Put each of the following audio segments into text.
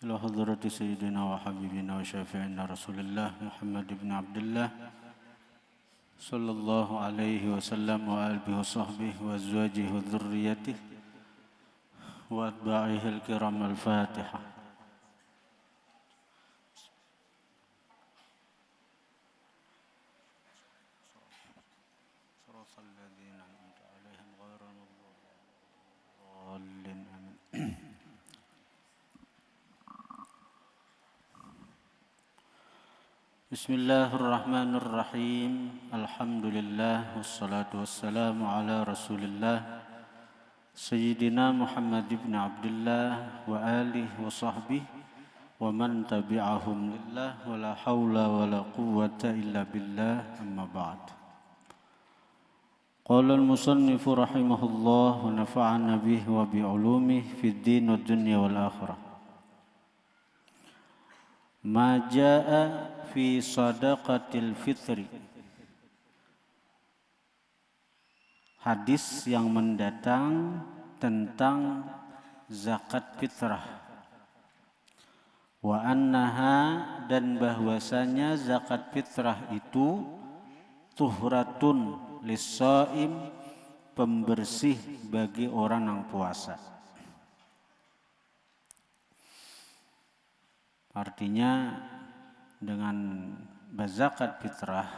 إلى حضرة سيدنا وحبيبنا وشافعنا رسول الله محمد بن عبد الله صلى الله عليه وسلم وآله وصحبه وأزواجه وذريته وأتباعه الكرام. الفاتحة. Bismillahirrahmanirrahim. Alhamdulillah wassalatu wassalamu ala Rasulillah Sayyidina Muhammad ibn Abdullah wa alihi wa sahbihi wa man tabi'ahum lillah wa la hawla wa la quwwata illa billah, amma ba'd. Qala al-musannifu rahimahullah wa nafa'ana bihi wa bi'ulumihi fid din wad dunya wal akhirah. Ma jaa fi sadaqatil fitri. Hadis yang mendatang tentang zakat fitrah. Wa annaha, dan bahwasanya zakat fitrah itu tuhratun lis-shaim, pembersih bagi orang yang puasa. Artinya dengan berzakat fitrah,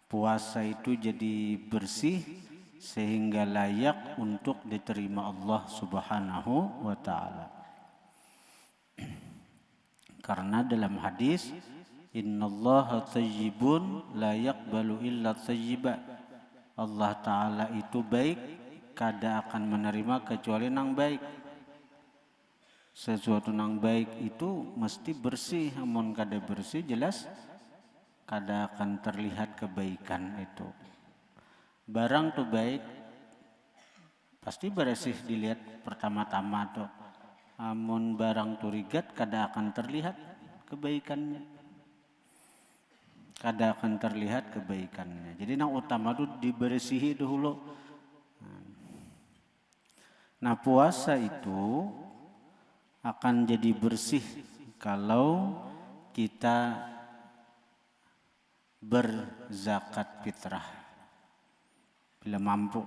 puasa itu jadi bersih sehingga layak untuk diterima Allah Subhanahu wa ta'ala. Karena dalam hadis, innallaha thayyibun la yaqbalu illa thayyiba. Allah ta'ala itu baik, kada akan menerima kecuali yang baik. Sesuatu yang baik itu mesti bersih, amun kada bersih jelas kada akan terlihat kebaikan itu. Barang tuh baik pasti bersih dilihat pertama-tama tuh. Amun barang tuh rigat kada akan terlihat kebaikannya. Kada akan terlihat kebaikannya. Jadi yang utama tuh dibersihi dulu. Nah, puasa itu akan jadi bersih kalau kita berzakat fitrah bila mampu.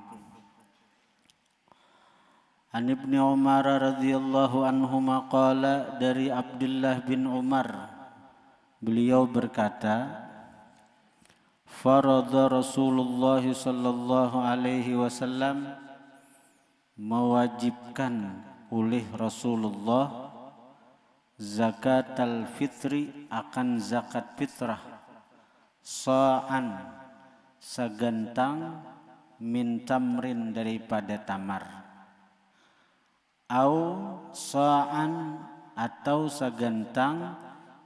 An Ibnu Umar radhiyallahu anhuma qala, dari Abdullah bin Umar, beliau berkata, farada Rasulullah sallallahu alaihi wasallam, mewajibkan oleh Rasulullah zakat al-fitri, akan zakat fitrah, sa'an, segentang, min tamrin, daripada tamar, au sa'an, atau segentang,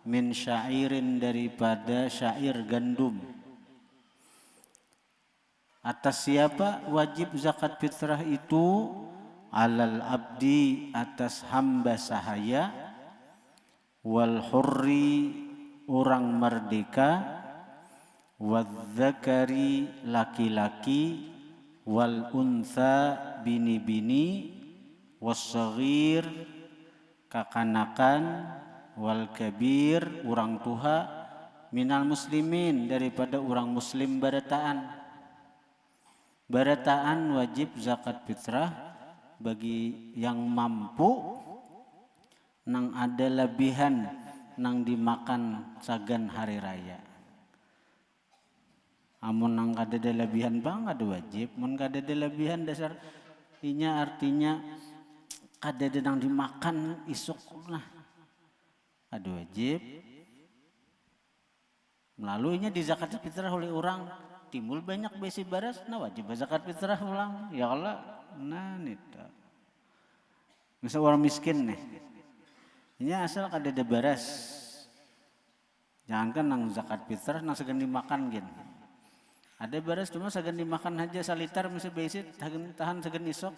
min syairin, daripada syair gandum. Atas siapa wajib zakat fitrah itu? Alal abdi, atas hamba sahaya, wal hurri, orang merdeka, wadzakari, laki-laki, wal untha, bini-bini, wassaghir, kakanakan, wal kabir, orang tua, minal muslimin, daripada orang muslim barataan. Barataan wajib zakat fitrah bagi yang mampu, nang ada lebihan nang dimakan sagan hari raya. Amun nang kada ada lebihan bang ada wajib, mun kada ada lebihan dasar inya, artinya kada ada nang dimakan isuk lah ada wajib. Melaluinya di zakat fitrah oleh orang timbul banyak besi baras, nah wajib zakat fitrah ulang. Ya Allah, nah nita. Misal orang miskin nih, ini asal kada ada baras, jangankan nang zakat fitrah, nang segan dimakan gin. Ada baras cuma segan dimakan aja salitar, misal besi tahan segan isok,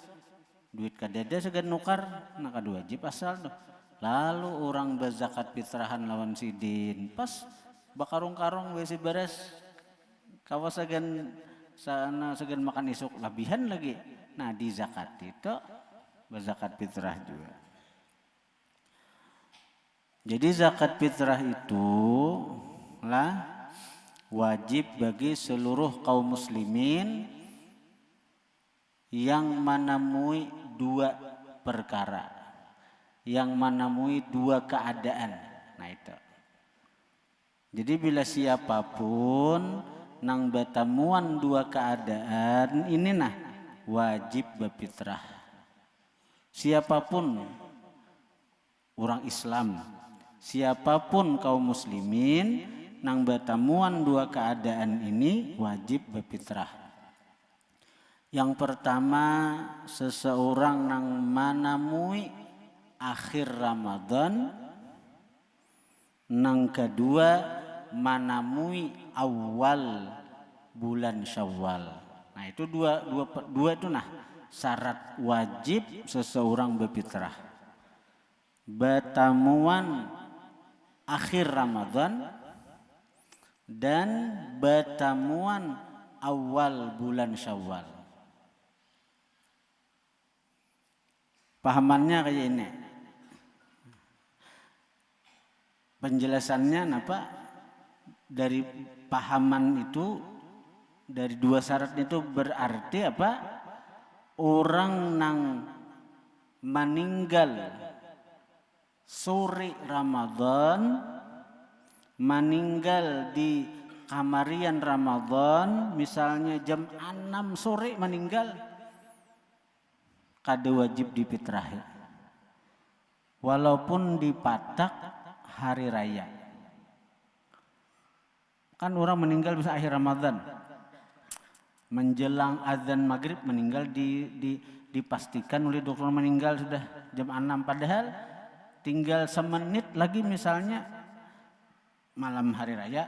duit kada ada segan nukar, nah kada wajib asal tuh. Lalu orang berzakat fitrahan lawan sidin, pas bakarung-karung besi baras, kawas segan sana segan makan isuk lebihan lagi. Nah di zakat itu berzakat fitrah juga. Jadi zakat fitrah itu lah wajib bagi seluruh kaum muslimin yang menemui dua perkara, yang menemui dua keadaan. Nah itu. Jadi bila siapapun nang bertemuan dua keadaan ini nah wajib berfitrah. Siapapun orang Islam, siapapun kaum muslimin nang bertemuan dua keadaan ini wajib berfitrah. Yang pertama, seseorang nang menemui akhir Ramadan, nang kedua menemui awal bulan Syawal. Nah itu dua itu nah syarat wajib seseorang berfitrah. Bertemuan akhir Ramadan dan bertemuan awal bulan Syawal. Pahamannya kayak ini. Penjelasannya apa? Dari pahaman itu dari dua syarat itu berarti apa? Orang nang meninggal sore Ramadan, meninggal di kamarian Ramadan, misalnya jam 6 sore meninggal, kada wajib difitrahi. Walaupun dipatak hari raya. Kan orang meninggal bisa akhir Ramadan. Menjelang azan maghrib meninggal dipastikan oleh dokter meninggal sudah jam 6. Padahal tinggal semenit lagi misalnya malam hari raya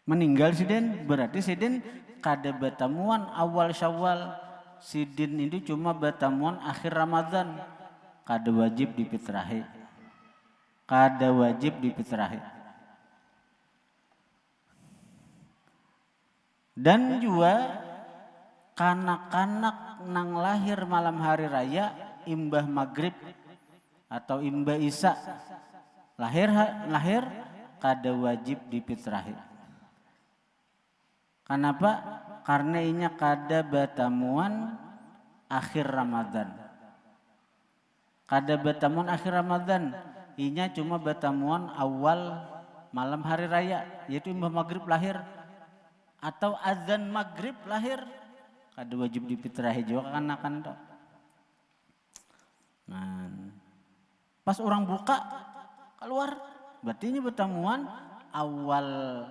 meninggal sidin, berarti sidin kada bertemuan awal Syawal, sidin ini cuma bertemuan akhir Ramadan, kada wajib difitrahi, kada wajib difitrahi. Dan juga kanak-kanak nang lahir malam hari raya imbah maghrib atau imbah isya lahir kada wajib difitrahi. Kenapa? Karena inya kada bertemuan akhir Ramadan. Kada bertemuan akhir Ramadan, inya cuma bertemuan awal malam hari raya, yaitu imbah maghrib lahir atau azan maghrib lahir, kada wajib difitrahi juga kan. Nah, pas orang buka keluar, berarti ini bertemuan awal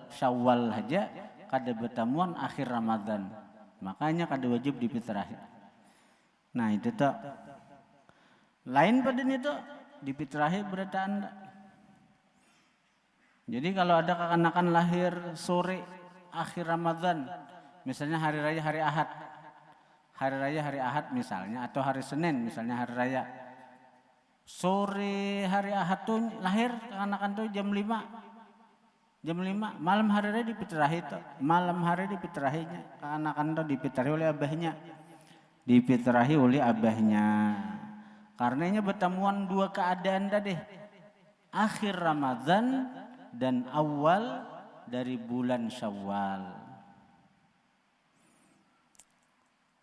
Syawal aja, kada bertemuan akhir Ramadan, makanya kada wajib difitrahi. Nah itu tuh lain pada itu difitrahi berarti anda. Jadi kalau ada kekanakan lahir sore akhir Ramadan, misalnya hari raya hari Ahad, hari raya hari Ahad misalnya, atau hari Senin misalnya hari raya, sore hari Ahad tuh lahir kekanakan tuh jam 5 malam hari raya difitrahi tuh, malam hari difitrahinya kekanakan tuh difitrahi oleh abahnya, karenanya bertemuan dua keadaan tadi, akhir Ramadan dan awal dari bulan Syawal.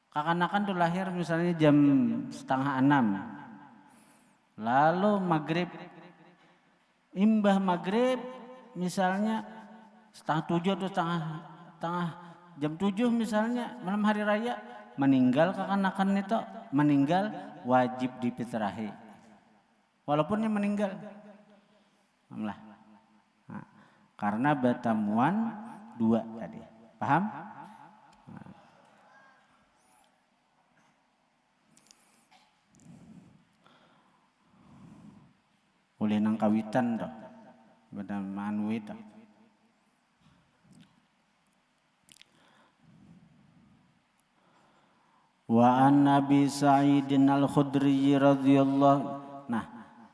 Kekanakan tuh lahir misalnya jam 5:30, lalu maghrib, imbah maghrib misalnya 6:30 atau setengah jam 7 misalnya malam hari raya, meninggal kekanakan itu, meninggal wajib difitrahi. Walaupun dia meninggal. Nah, karena bertemuan dua tadi. Paham? Oleh nang kawitan toh. Bertemuan itu. Wa an Nabi Sa'idin Al-Khudri radhiyallahu. Nah,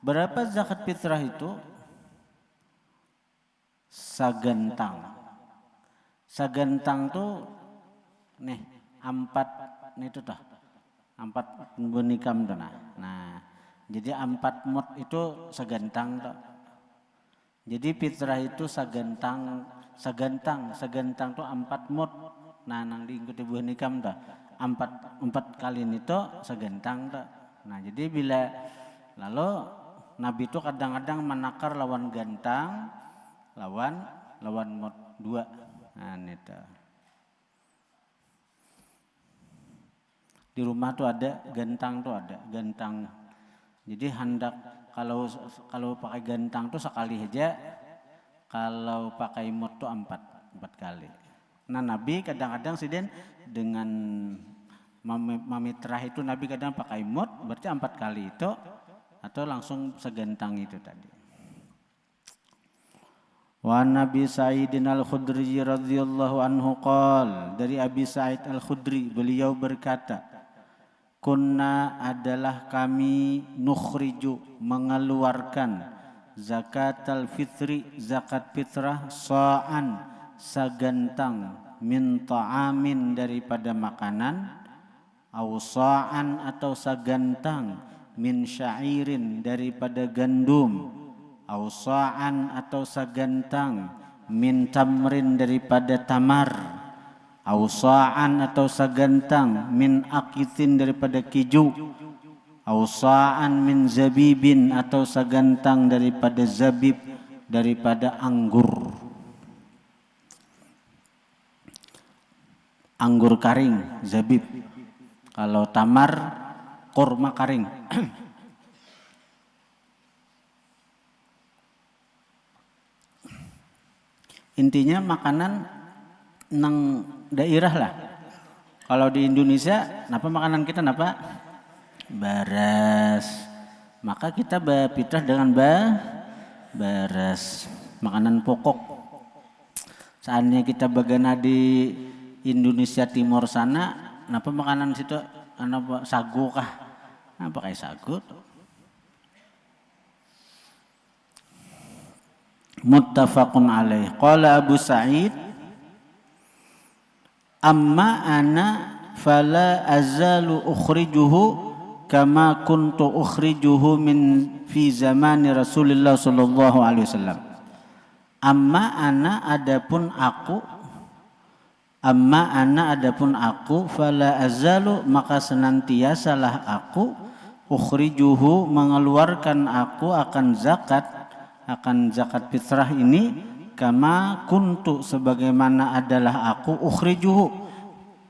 berapa zakat fitrah itu? Sagentang. Sagentang tuh nih 4 nih itu toh. 4 bunikam tuh nah. Jadi 4 mut itu segentang toh. Jadi fitrah itu segentang tuh 4 mut. Nah, nang diikuti buah nikam toh. 4 kali itu segentang toh. Nah, jadi bila lalu Nabi itu kadang-kadang menakar lawan gantang, lawan mut 2. Nah, itu. Di rumah tuh ada gantang gantang. Jadi hendak kalau pakai gantang tuh sekali aja, kalau pakai mut tuh 4 kali. Nah, Nabi kadang-kadang siden dengan mamitrah itu Nabi kadang pakai mut, berarti 4 kali itu atau langsung segentang itu tadi. Wa Nabi Sa'idin Al-Khudri radhiyallahu anhu qol, dari Abi Sa'id Al-Khudri beliau berkata, kunna adalah kami nukhriju mengeluarkan zakatal fitri zakat fitrah sa'an sagentang min ta'amin daripada makanan, au sa'an atau sagentang min syairin daripada gandum, au sa'an atau sagentang min tamrin daripada tamar, au sa'an atau sagentang min akitin daripada kiju, au sa'an min zabibin atau sagentang daripada zabib daripada anggur. Anggur karing, zabib. Kalau tamar, kurma karing. Intinya makanan nang daerah lah. Kalau di Indonesia, napa makanan kita napa? Baras. Maka kita berfitrah dengan baras, makanan pokok. Saatnya kita bagana di Indonesia Timur sana, napa makanan situ? Napa sagu kah? Nah, pakai sagu tuh. Muttafaqun alaih. Qala Abu Sa'id, amma ana fala azalu ukhrijuhu kama kuntu ukhrijuhu min fi zamani Rasulullah sallallahu alaihi wasallam. Amma ana adapun aku fala azalu maka senantiasalah aku ukhrijuhu mengeluarkan aku akan zakat fitrah ini kama kuntu sebagaimana adalah aku ukhrijuhu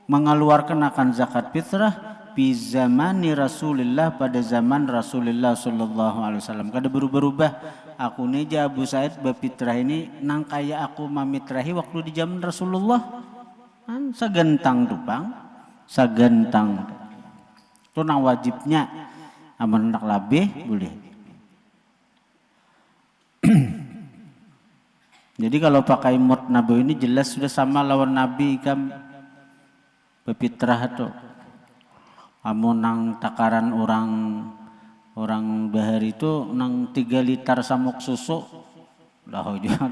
mengeluarkan akan zakat fitrah fi zamani Rasulullah pada zaman Rasulullah sallallahu alaihi wasallam. Kada berubah-ubah aku neja Abu Sa'id berfitrah ini nang kaya aku mamitrahi waktu di zaman Rasulullah. Sagentang tuh bang, sagentang. Itu nang wajibnya, aman nak labih boleh. Jadi kalau pakai mut nabi ini jelas sudah sama lawan Nabi kan berfitrah tuh. Amun nang takaran orang bahari itu nang 3 liter samuk susu dah juga.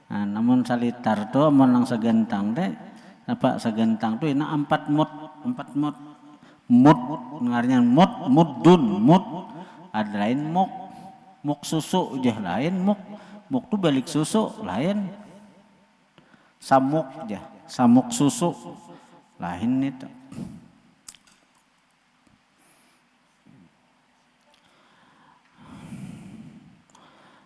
Nah, namun salitar tuh amun nang segentang deh. Apa segentang tuh ini 4 mut. Mut ngarnya mudun ada lain muk susu jah lain muk tuh balik susu lain samuk susu lain itu.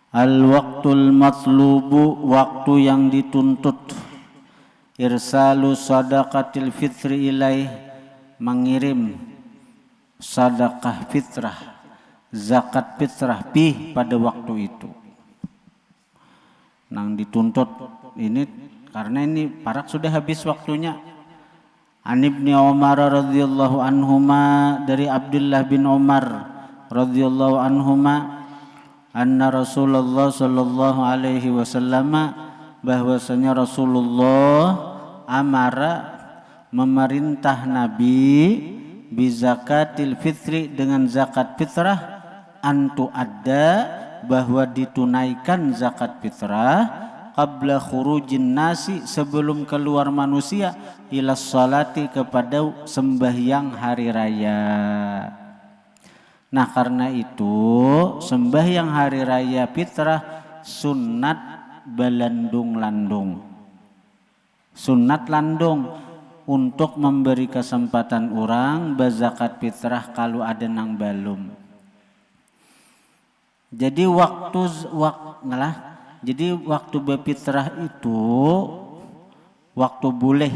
Al-waqtul matlubu waktu yang dituntut, irsalu sadaqatil fitri ilaih mengirim sedekah fitrah zakat fitrah pada waktu itu. Nang dituntut ini karena ini parak sudah habis waktunya. An Ibni Umar radhiyallahu anhuma dari Abdullah bin Umar radhiyallahu anhuma anna Rasulullah sallallahu alaihi wasallam bahwasanya Rasulullah amara memerintah Nabi bizakatil fitri dengan zakat fitrah antu ada bahwa ditunaikan zakat fitrah qabla khurujin nasi sebelum keluar manusia ila salati kepada sembahyang hari raya. Nah karena itu sembahyang hari raya fitrah sunat belandung-landung. Sunat landung untuk memberi kesempatan orang berzakat fitrah kalau ada nang belum. Jadi waktu berfitrah itu waktu boleh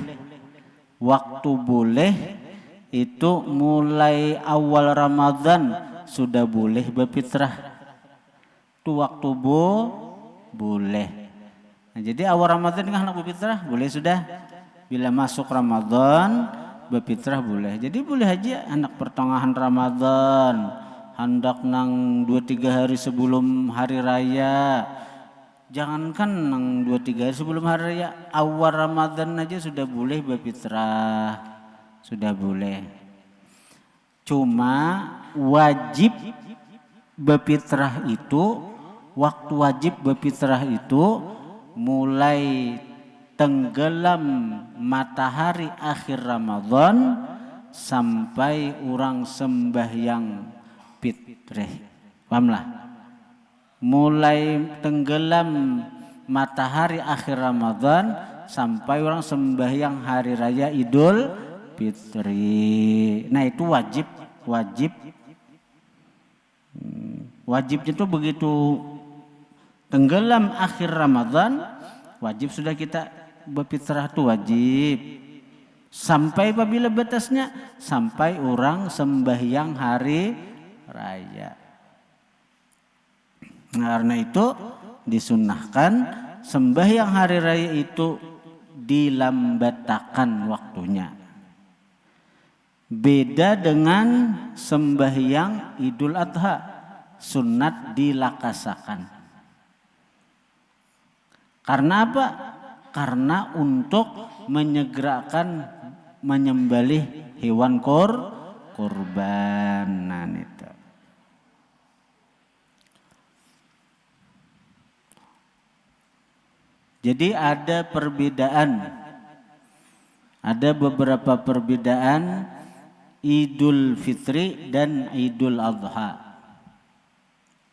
itu mulai awal Ramadan sudah boleh berfitrah. Itu waktu boleh. Nah, jadi awal Ramadan kan anak berfitrah boleh sudah. Bila masuk Ramadan berfitrah boleh. Jadi boleh aja anak pertengahan Ramadan, hendak nang 2-3 hari sebelum hari raya. Jangankan nang 2-3 hari sebelum hari raya, awal Ramadan aja sudah boleh berfitrah. Sudah boleh. Cuma wajib berfitrah itu, waktu wajib berfitrah itu mulai tenggelam matahari akhir Ramadan sampai orang sembahyang fitrah. Pahamlah? Mulai tenggelam matahari akhir Ramadan sampai orang sembahyang hari raya Idul Fitri. Nah itu wajibnya itu begitu tenggelam akhir Ramadan wajib sudah kita berfitrah itu wajib. Sampai apabila batasnya sampai orang sembahyang hari raya. Nah, karena itu disunnahkan sembahyang hari raya itu dilambatakan waktunya. Beda dengan sembahyang Idul Adha, sunat dilakasakan. Karena apa? Karena untuk menyegerakan menyembelih hewan kurbanan itu. Jadi ada beberapa perbedaan Idul Fitri dan Idul Adha.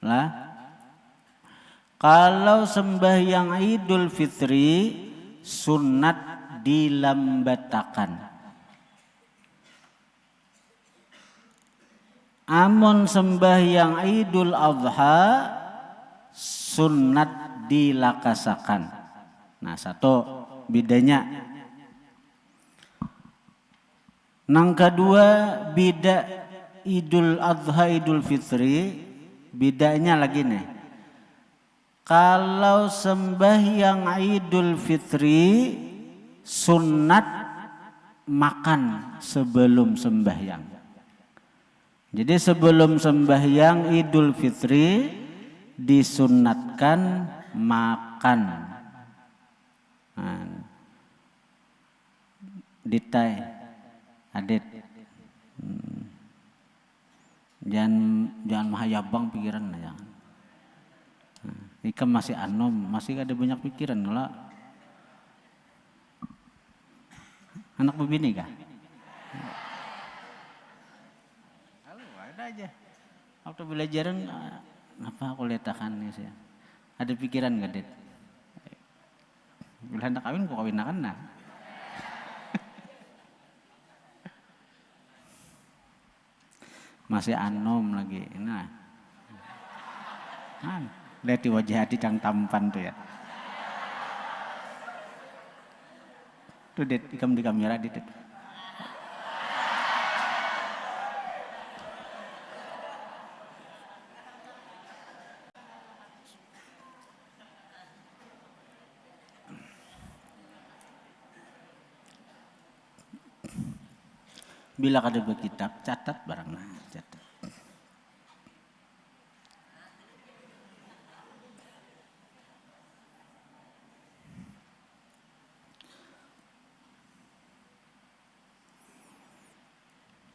Lah, kalau sembahyang Idul Fitri sunat dilambatakan. Amun sembahyang Idul Adha sunat dilakasakan. Nah satu bedanya. Nang kedua beda Idul Adha Idul Fitri bedanya lagi nih. Kalau sembahyang Idul Fitri sunat makan sebelum sembahyang. Jadi sebelum sembahyang Idul Fitri disunatkan makan. Ditai adet jangan mahayabang pikiran jangan. Ikam masih anom, masih ada banyak pikiran lah. Anak begini kah? Halo, ada aja. Waktu belajaran apa aku letakkan nih saya. Ada pikiran gak, Det? Bila hendak kawin, kok kawin akan nah. Masih anom lagi. Nah. Lihat di wajah hati yang tampan tuh ya. Tuh Det, ikam di kamera Det. Bila kada berkitab, catat barang nah, catat.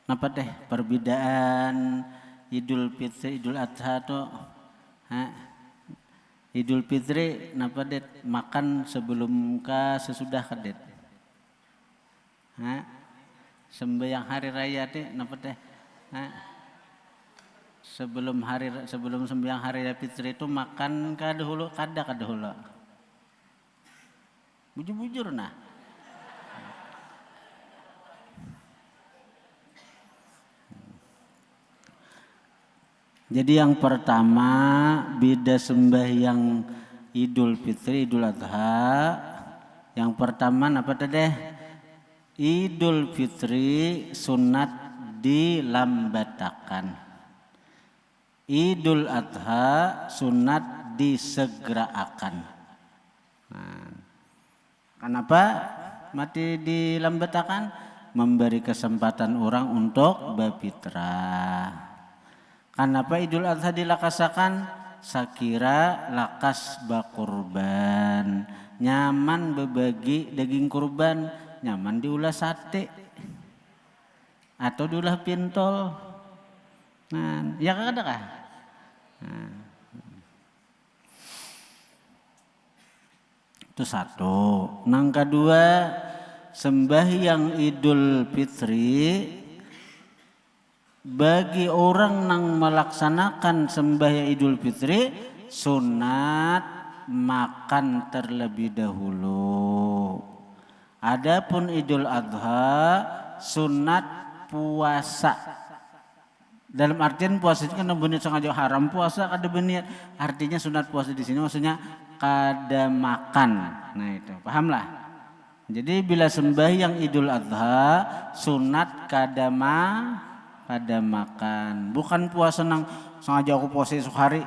Apa deh perbedaan Idul Fitri, Idul Adha tuh? Idul Fitri, napa Det makan sebelum sesudah kadet? Sembahyang hari raya deh, napa deh? sebelum sembahyang hari raya fitri itu makan kadahulu kadahulu. Bujur-bujur nah. Jadi yang pertama beda sembahyang Idul Fitri, Idul Adha. Yang pertama apa tadi? Idul Fitri sunat dilambatakan. Idul Adha sunat disegerakan. Nah, kenapa mati dilambatakan? Memberi kesempatan orang untuk berfitrah. Kenapa Idul Adha dilakasakan? Sakira lakas bakurban, nyaman berbagi daging kurban, nyaman diulah sate atau diulah pintol. Nah, ya kada kah? Nah, itu satu. Nang kedua, sembahyang Idul Fitri bagi orang yang melaksanakan sembahyang Idul Fitri sunat makan terlebih dahulu. Adapun Idul Adha sunat puasa. Dalam artian puasa itu kan benar sengaja haram puasa kada benar. Artinya sunat puasa di sini maksudnya kada makan. Nah itu pahamlah. Jadi bila sembahyang Idul Adha sunat kada makan, bukan puasa nang sengaja aku puasa esok hari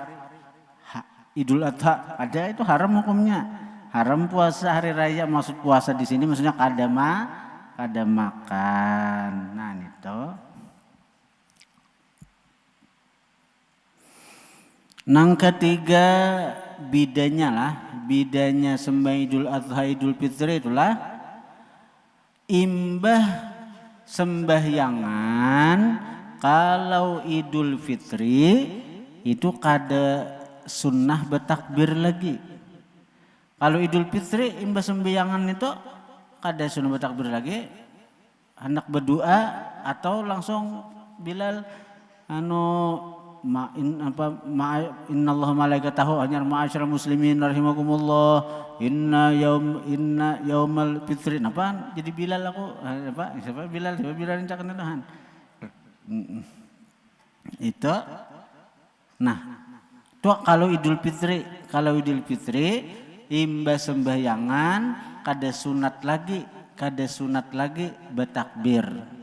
Idul Adha, ada itu haram hukumnya. Haram puasa hari raya, maksud puasa di sini maksudnya kada makan. Nah itu. Nang ketiga bidanya sembahyang Idul Adha Idul Fitri itulah imbah sembahyangan kalau Idul Fitri itu kada sunnah bertakbir lagi. Kalau Idul Fitri imbah sembahyangan itu kada sunnah bertakbir lagi, hendak berdoa atau langsung Bilal innallaha malaikatahu hanyar ma'asyiral muslimin rahimakumullah inna yaumal fitri apa jadi Bilal aku siapa Bilal yang cakap Tuhan itu. Nah itu kalau Idul Fitri imbas sembahyangan kada sunat lagi bertakbir.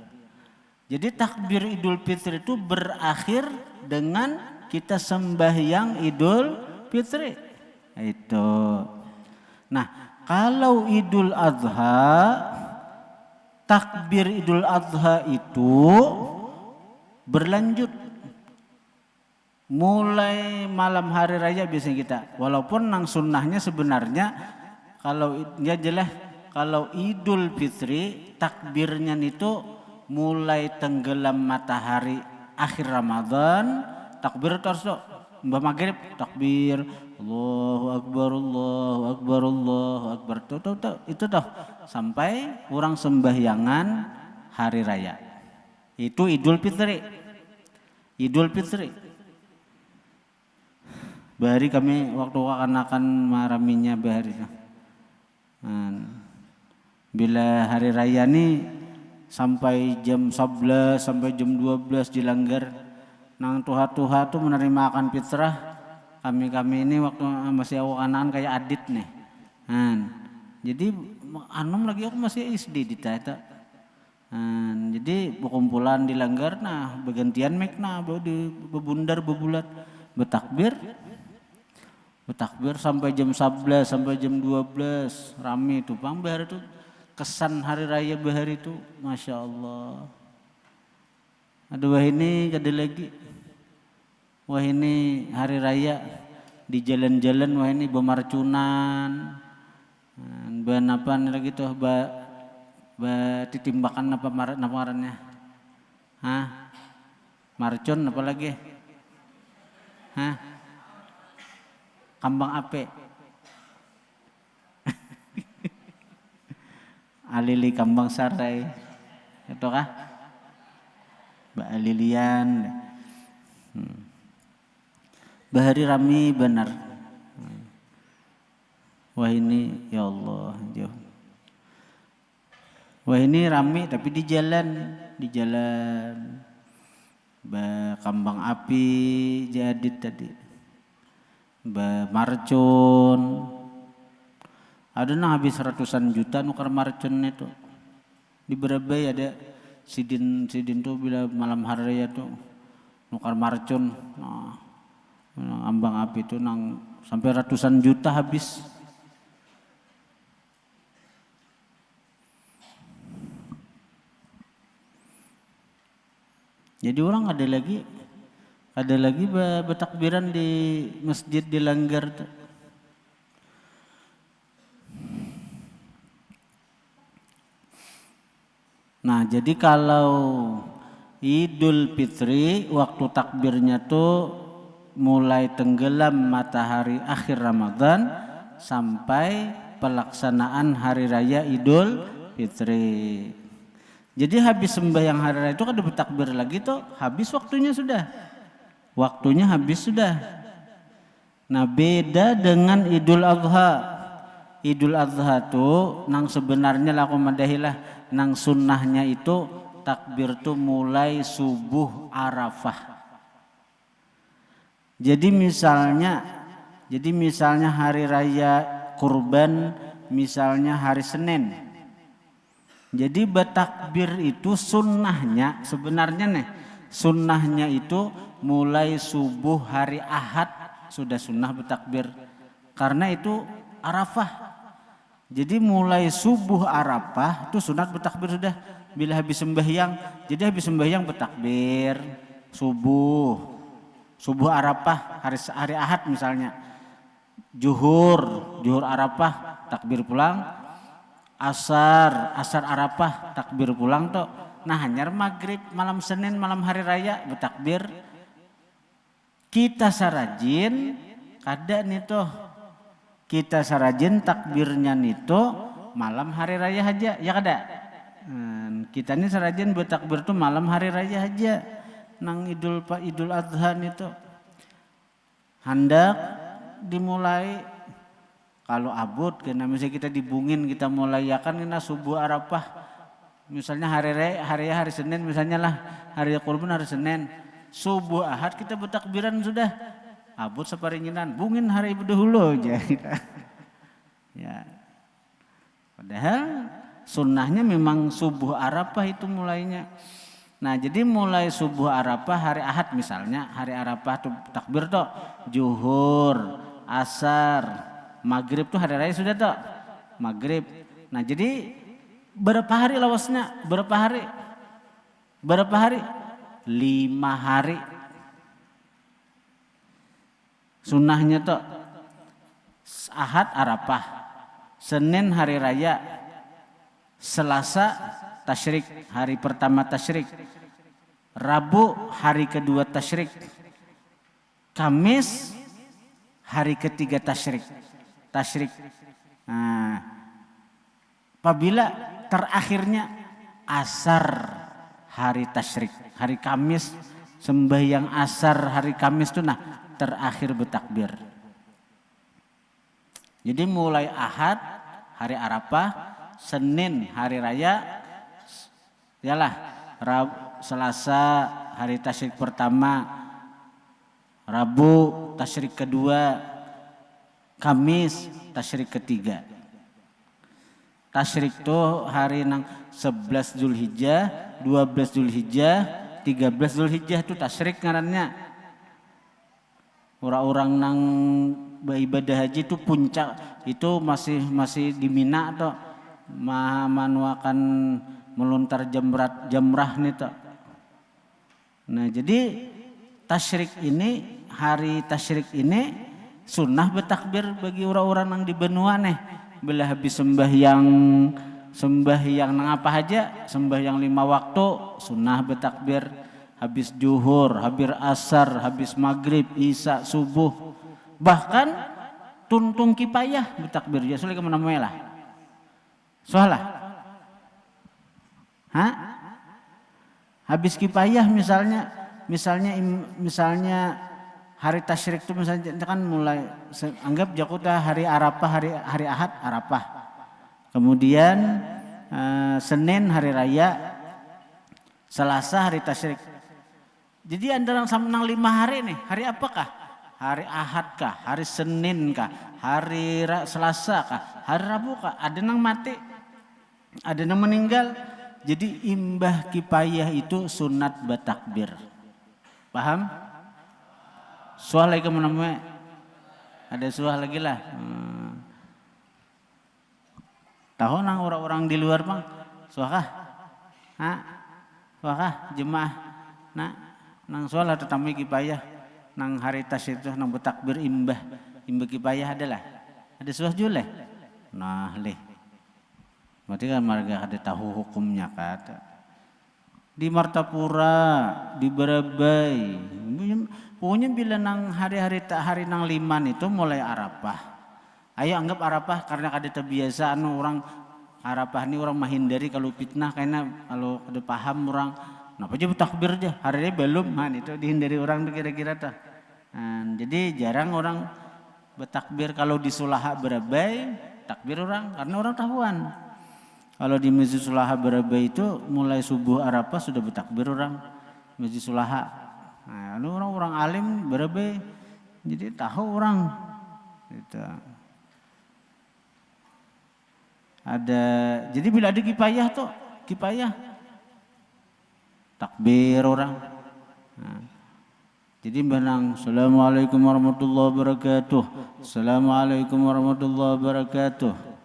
Jadi takbir Idul Fitri itu berakhir dengan kita sembahyang Idul Fitri. Itu. Nah, kalau Idul Adha, takbir Idul Adha itu berlanjut. Mulai malam hari raya biasanya kita. Walaupun nang sunnahnya sebenarnya kalau Idul Fitri takbirnya itu mulai tenggelam matahari akhir Ramadan takbir terus mbah maghrib takbir Allahu Akbar itu sampai orang sembahyangan hari raya itu Idul Fitri. Bahari kami waktu kanak-kanak maraminya bahari bila hari raya nih sampai jam 11 sampai jam 12 dilanggar nang tuha-tuha tuh menerima akan fitrah kami ini waktu masih anak kayak adit nih jadi anom lagi aku masih SD di tata jadi berkumpulan dilanggar nah bergantian mek nah bebundar bebulat bertakbir sampai jam 11 sampai jam 12 rame tuh bang bahar itu kesan hari raya bahari itu Masya Allah. Aduh wah ini kada lagi. Wah ini hari raya di jalan-jalan wah ini bemarcunan. Ben apa lagi tuh titimbakan apa ngarannya? Hah? Marcun apa lagi? Hah? Kambang ape? Alili kambang sarai itu kah Mbak Lilian Bahari rame benar. Wah ini ya Allah jauh. Wah ini rame tapi di jalan. Kambang api jadid tadi. Marcon. Ada nang habis ratusan juta nukar marcon itu. Di Brebes ada sidin tuh bila malam hari ya tuh nukar marcon. Nah, ambang api itu nang sampai ratusan juta habis. Jadi orang ada lagi bertakbiran di masjid di Langgar tuh. Nah, jadi kalau Idul Fitri waktu takbirnya tuh mulai tenggelam matahari akhir Ramadan sampai pelaksanaan hari raya Idul Fitri. Jadi habis sembahyang hari raya itu kan ada bertakbir lagi tuh, habis waktunya sudah. Waktunya habis sudah. Nah, beda dengan Idul Adha. Idul Adha tuh nang sebenarnya laku madahilah nang sunnahnya itu takbir tuh mulai subuh Arafah. Jadi misalnya hari raya kurban misalnya hari Senin. Jadi bertakbir itu sunnahnya sebenarnya sunnahnya itu mulai subuh hari Ahad sudah sunnah bertakbir karena itu Arafah. Jadi mulai subuh Arafah itu sunat bertakbir sudah bila habis sembahyang. Jadi habis sembahyang bertakbir subuh Arafah hari Ahad misalnya. Zuhur Arafah takbir pulang. Asar Arafah takbir pulang tuh. Nah hanyar maghrib malam Senin malam hari raya bertakbir. Kita sarajin kada nih tuh. Kita sarajin takbirnya nih tuh malam hari raya aja ya kada. Kita nih sarajin bertakbir tuh malam hari raya aja. Nang Idul Adha nih tuh. Hendak dimulai kalau abut karena misalnya kita dibungin kita mulai ya kan kena subuh Arafah misalnya hari Senin misalnya lah hari kurban hari Senin subuh Ahad kita bertakbiran sudah abut separinginan bungin hari dahulu aja ya padahal sunnahnya memang subuh Arafah itu mulainya. Nah jadi mulai subuh Arafah hari Ahad misalnya hari Arafah tuh takbir tuh zuhur asar maghrib tuh hari raya sudah tuh maghrib. Nah jadi berapa hari lawasnya? Berapa hari? 5 hari. Sunnahnya tuh Ahad Arafah, Senin hari raya, Selasa tasyrik hari pertama tasyrik, Rabu hari kedua tasyrik, Kamis hari ketiga tasyrik. Nah, apabila terakhirnya asar hari tasyrik, hari Kamis sembahyang asar hari Kamis itu nah terakhir bertakbir. Jadi mulai Ahad hari Arafah, Senin hari raya, yalah Selasa hari tasyrik pertama, Rabu tasyrik kedua, Kamis tasyrik ketiga. Tasyrik tuh hari nang 11 Zulhijjah, 12 Zulhijjah, 13 Zulhijjah itu tasyrik ngarannya. Orang-orang nang beribadah haji itu puncak itu masih di Mina tuh manuakan melontar jamrah nih tuh. Nah, jadi hari tasyrik ini sunnah bertakbir bagi orang-orang yang di benua nih. Bila habis sembahyang nang apa aja, sembahyang 5 waktu, sunnah bertakbir. Habis zuhur, habis asar, habis maghrib, isya, subuh. Bahkan tuntung kipayah bertakbir. Ya sulit kemana lah. Soalah. Habis kipayah misalnya hari tasyrik itu misalnya kan mulai anggap jakuta hari Arafah, hari Ahad Arafah. Kemudian Senin hari raya, Selasa hari tasyrik. Jadi antara sama 5 hari nih, hari apakah? Hari Ahad kah? Hari Senin kah? Hari Selasa kah? Hari Rabu kah? Ada yang mati, ada yang meninggal. Jadi imbah kipayah itu sunat bertakbir. Paham? Suah lagi namanya. Ada suah lagi lah. Tahu nang orang-orang di luar bang? Suah kah? Suah kah? Jemaah. Nang suah lah tetamu kipayah. Nang hari tas itu nang bertakbir imbah kipayah adalah. Ada suah jule. Nah leh. Berarti kan marga ada tahu hukumnya kata. Di Martapura, di Barabai, pokoknya bila nang hari nang 5 itu mulai Arafah. Ayo anggap Arafah karena ada kebiasaan orang Arafah ini orang menghindari kalau fitnah karena kalau ada paham orang, kenapa aja bertakbir aja hari ini belum, itu dihindari orang tuh kira-kira tuh. Jadi jarang orang bertakbir kalau di Sulaha Barabai, takbir orang karena orang tahuan. Kalau di Masjid Sulaha Barabai itu mulai subuh Arafah sudah bertakbir orang Masjid Sulaha. Nah, orang-orang alim Barabai jadi tahu orang. Gitu. Jadi bila ada kipayah takbir orang. Nah, jadi benang Assalamualaikum warahmatullahi wabarakatuh. Assalamualaikum warahmatullahi wabarakatuh.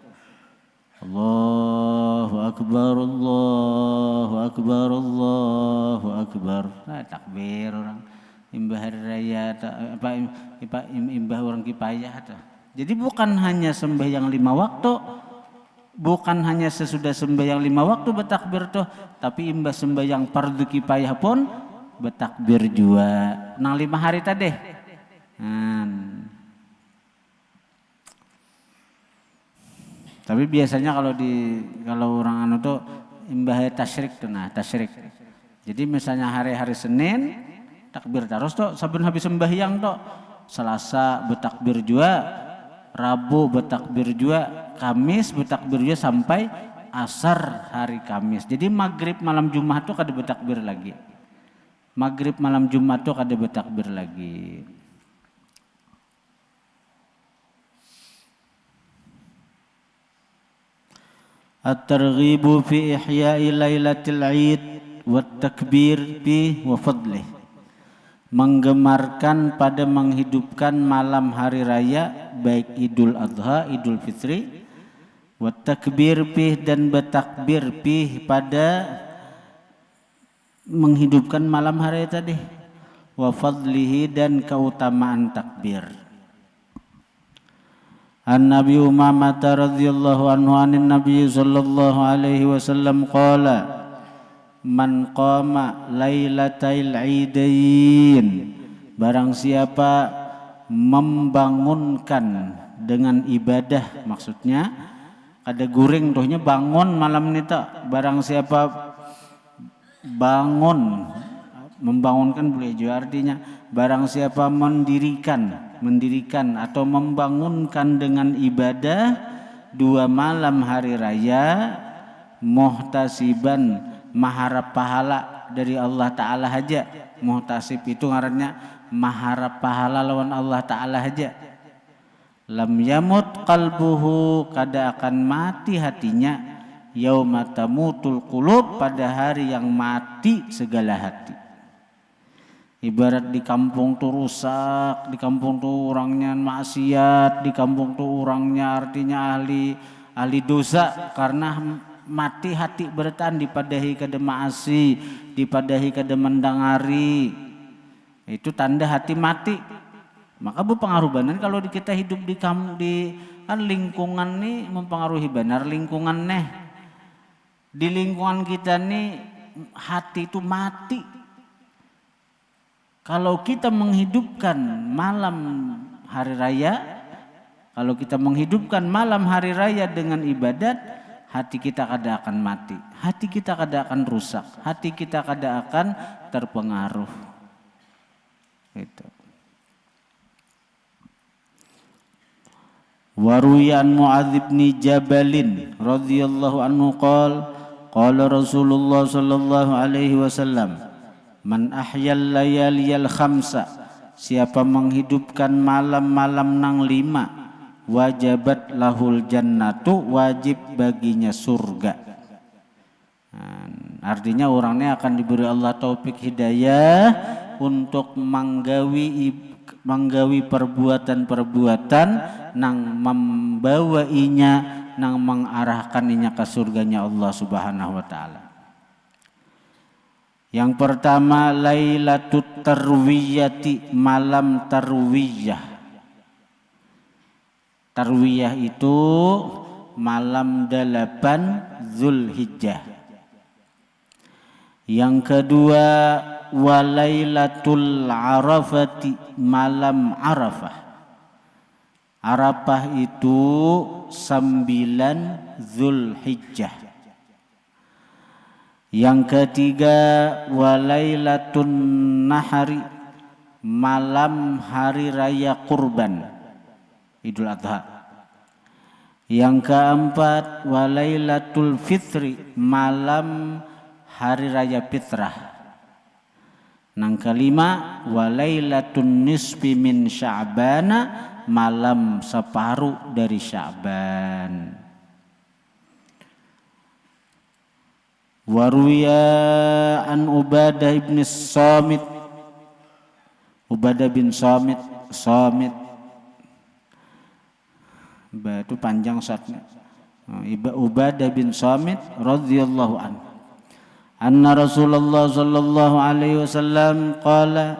Allahu Akbar, Allahu Akbar, Allahu Akbar. Nah, takbir orang imbah hari raya imbah orang kipayah. Jadi bukan hanya sembahyang 5 waktu, bukan hanya sesudah sembahyang 5 waktu bertakbir tuh, tapi imbah sembahyang fardu kipayah pun bertakbir juga. Nang 5 hari tadi. Tapi biasanya kalau orang anu tuh imbah tasyrik tuh, tasyrik. Jadi misalnya hari-hari Senin takbir terus tuh, saben habis sembahyang tuh, Selasa bertakbir juga, Rabu bertakbir juga, Kamis bertakbir juga sampai asar hari Kamis. Jadi maghrib malam Jumat tuh kada bertakbir lagi. Maghrib malam Jumat tuh kada bertakbir lagi. At-targhibu fi ihya'i lailatul 'id wa takbir fi wa fadlih. Menggemarkan pada menghidupkan malam hari raya baik Idul Adha, Idul Fitri, wa takbir fi dan bertakbir fi pada menghidupkan malam hari tadi, wa fadlihi dan keutamaan takbir. An-Nabi Umamah radhiyallahu anhu anin Nabi sallallahu alaihi wasallam qala man qama lailatal idain, barang siapa membangunkan dengan ibadah, maksudnya ada guring tohnya bangun malam nita, barang siapa bangun, membangunkan boleh juga artinya barang siapa mendirikan atau membangunkan dengan ibadah 2 malam hari raya, muhtasiban maharap pahala dari Allah Ta'ala aja. Muhtasib itu ngarannya maharap pahala lawan Allah Ta'ala aja. Lam yamut qalbuhu, kada akan mati hatinya, yauma tamutul qulub, pada hari yang mati segala hati. Ibarat di kampung tuh rusak, di kampung tuh orangnya maksiat, di kampung tuh orangnya artinya ahli dosa, karena mati hati bertahan dipadahi kada maasi, dipadahi kada mendangari. Itu tanda hati mati. Maka berpengaruh benar kalau kita hidup di kan lingkungan nih mempengaruhi benar lingkungan nih. Di lingkungan kita nih hati itu mati. Kalau kita menghidupkan malam hari raya, kalau kita menghidupkan malam hari raya dengan ibadat, hati kita kada akan mati, hati kita kada akan rusak, hati kita kada akan terpengaruh. Gitu. Wa ruwiya an Muadz bin Jabal radhiyallahu anhu qala Rasulullah sallallahu alaihi wasallam, man ahyal layaliyal khamsa, siapa menghidupkan malam-malam nang 5, wajabat lahul jannatu, wajib baginya surga. Artinya orangnya akan diberi Allah taufik hidayah untuk manggawi perbuatan-perbuatan nang membawainya, nang mengarahkaninya ke surganya Allah Subhanahu wa taala. Yang pertama, Lailatut Tarwiyati, malam tarwiyah. Tarwiyah itu malam 8 Zulhijjah. Yang kedua, Walailatul Arafati, malam Arafah. Arafah itu 9 Zulhijjah. Yang ketiga, Walailatun Nahari, malam hari raya kurban Idul Adha. Yang keempat, Walailatul Fitri, malam hari raya fitrah. Yang kelima, Walailatun Nisfi min Sya'bana, malam separuh dari Sya'ban. Waruya an Ubadah bin Samit, Ubadah bin Samit itu panjang saatnya. Ubadah bin Samit radhiyallahu anhu, anna Rasulullah sallallahu alaihi wasallam qala,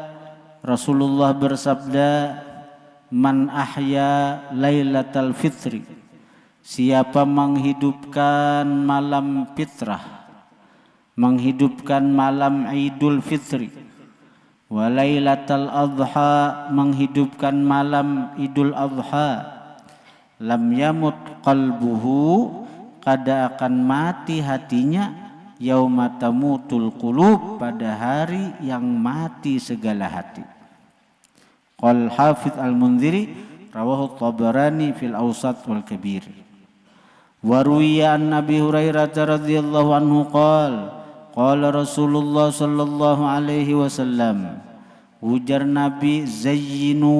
Rasulullah bersabda, man ahya lailatal fitri, siapa menghidupkan malam fitrah, menghidupkan malam Idul Fitri, walailatal adha, menghidupkan malam Idul Adha, lam yamut qalbuhu, kada akan mati hatinya, yauma tamutul qulub, pada hari yang mati segala hati. Qal Hafidz Al-Munziri rawahu Tabarani fil Awsat wal Kabir. Wa ruwiya an Nabi Hurairah radhiyallahu anhu qala Rasulullah sallallahu alaihi wasallam, ujar Nabi, zayyinu,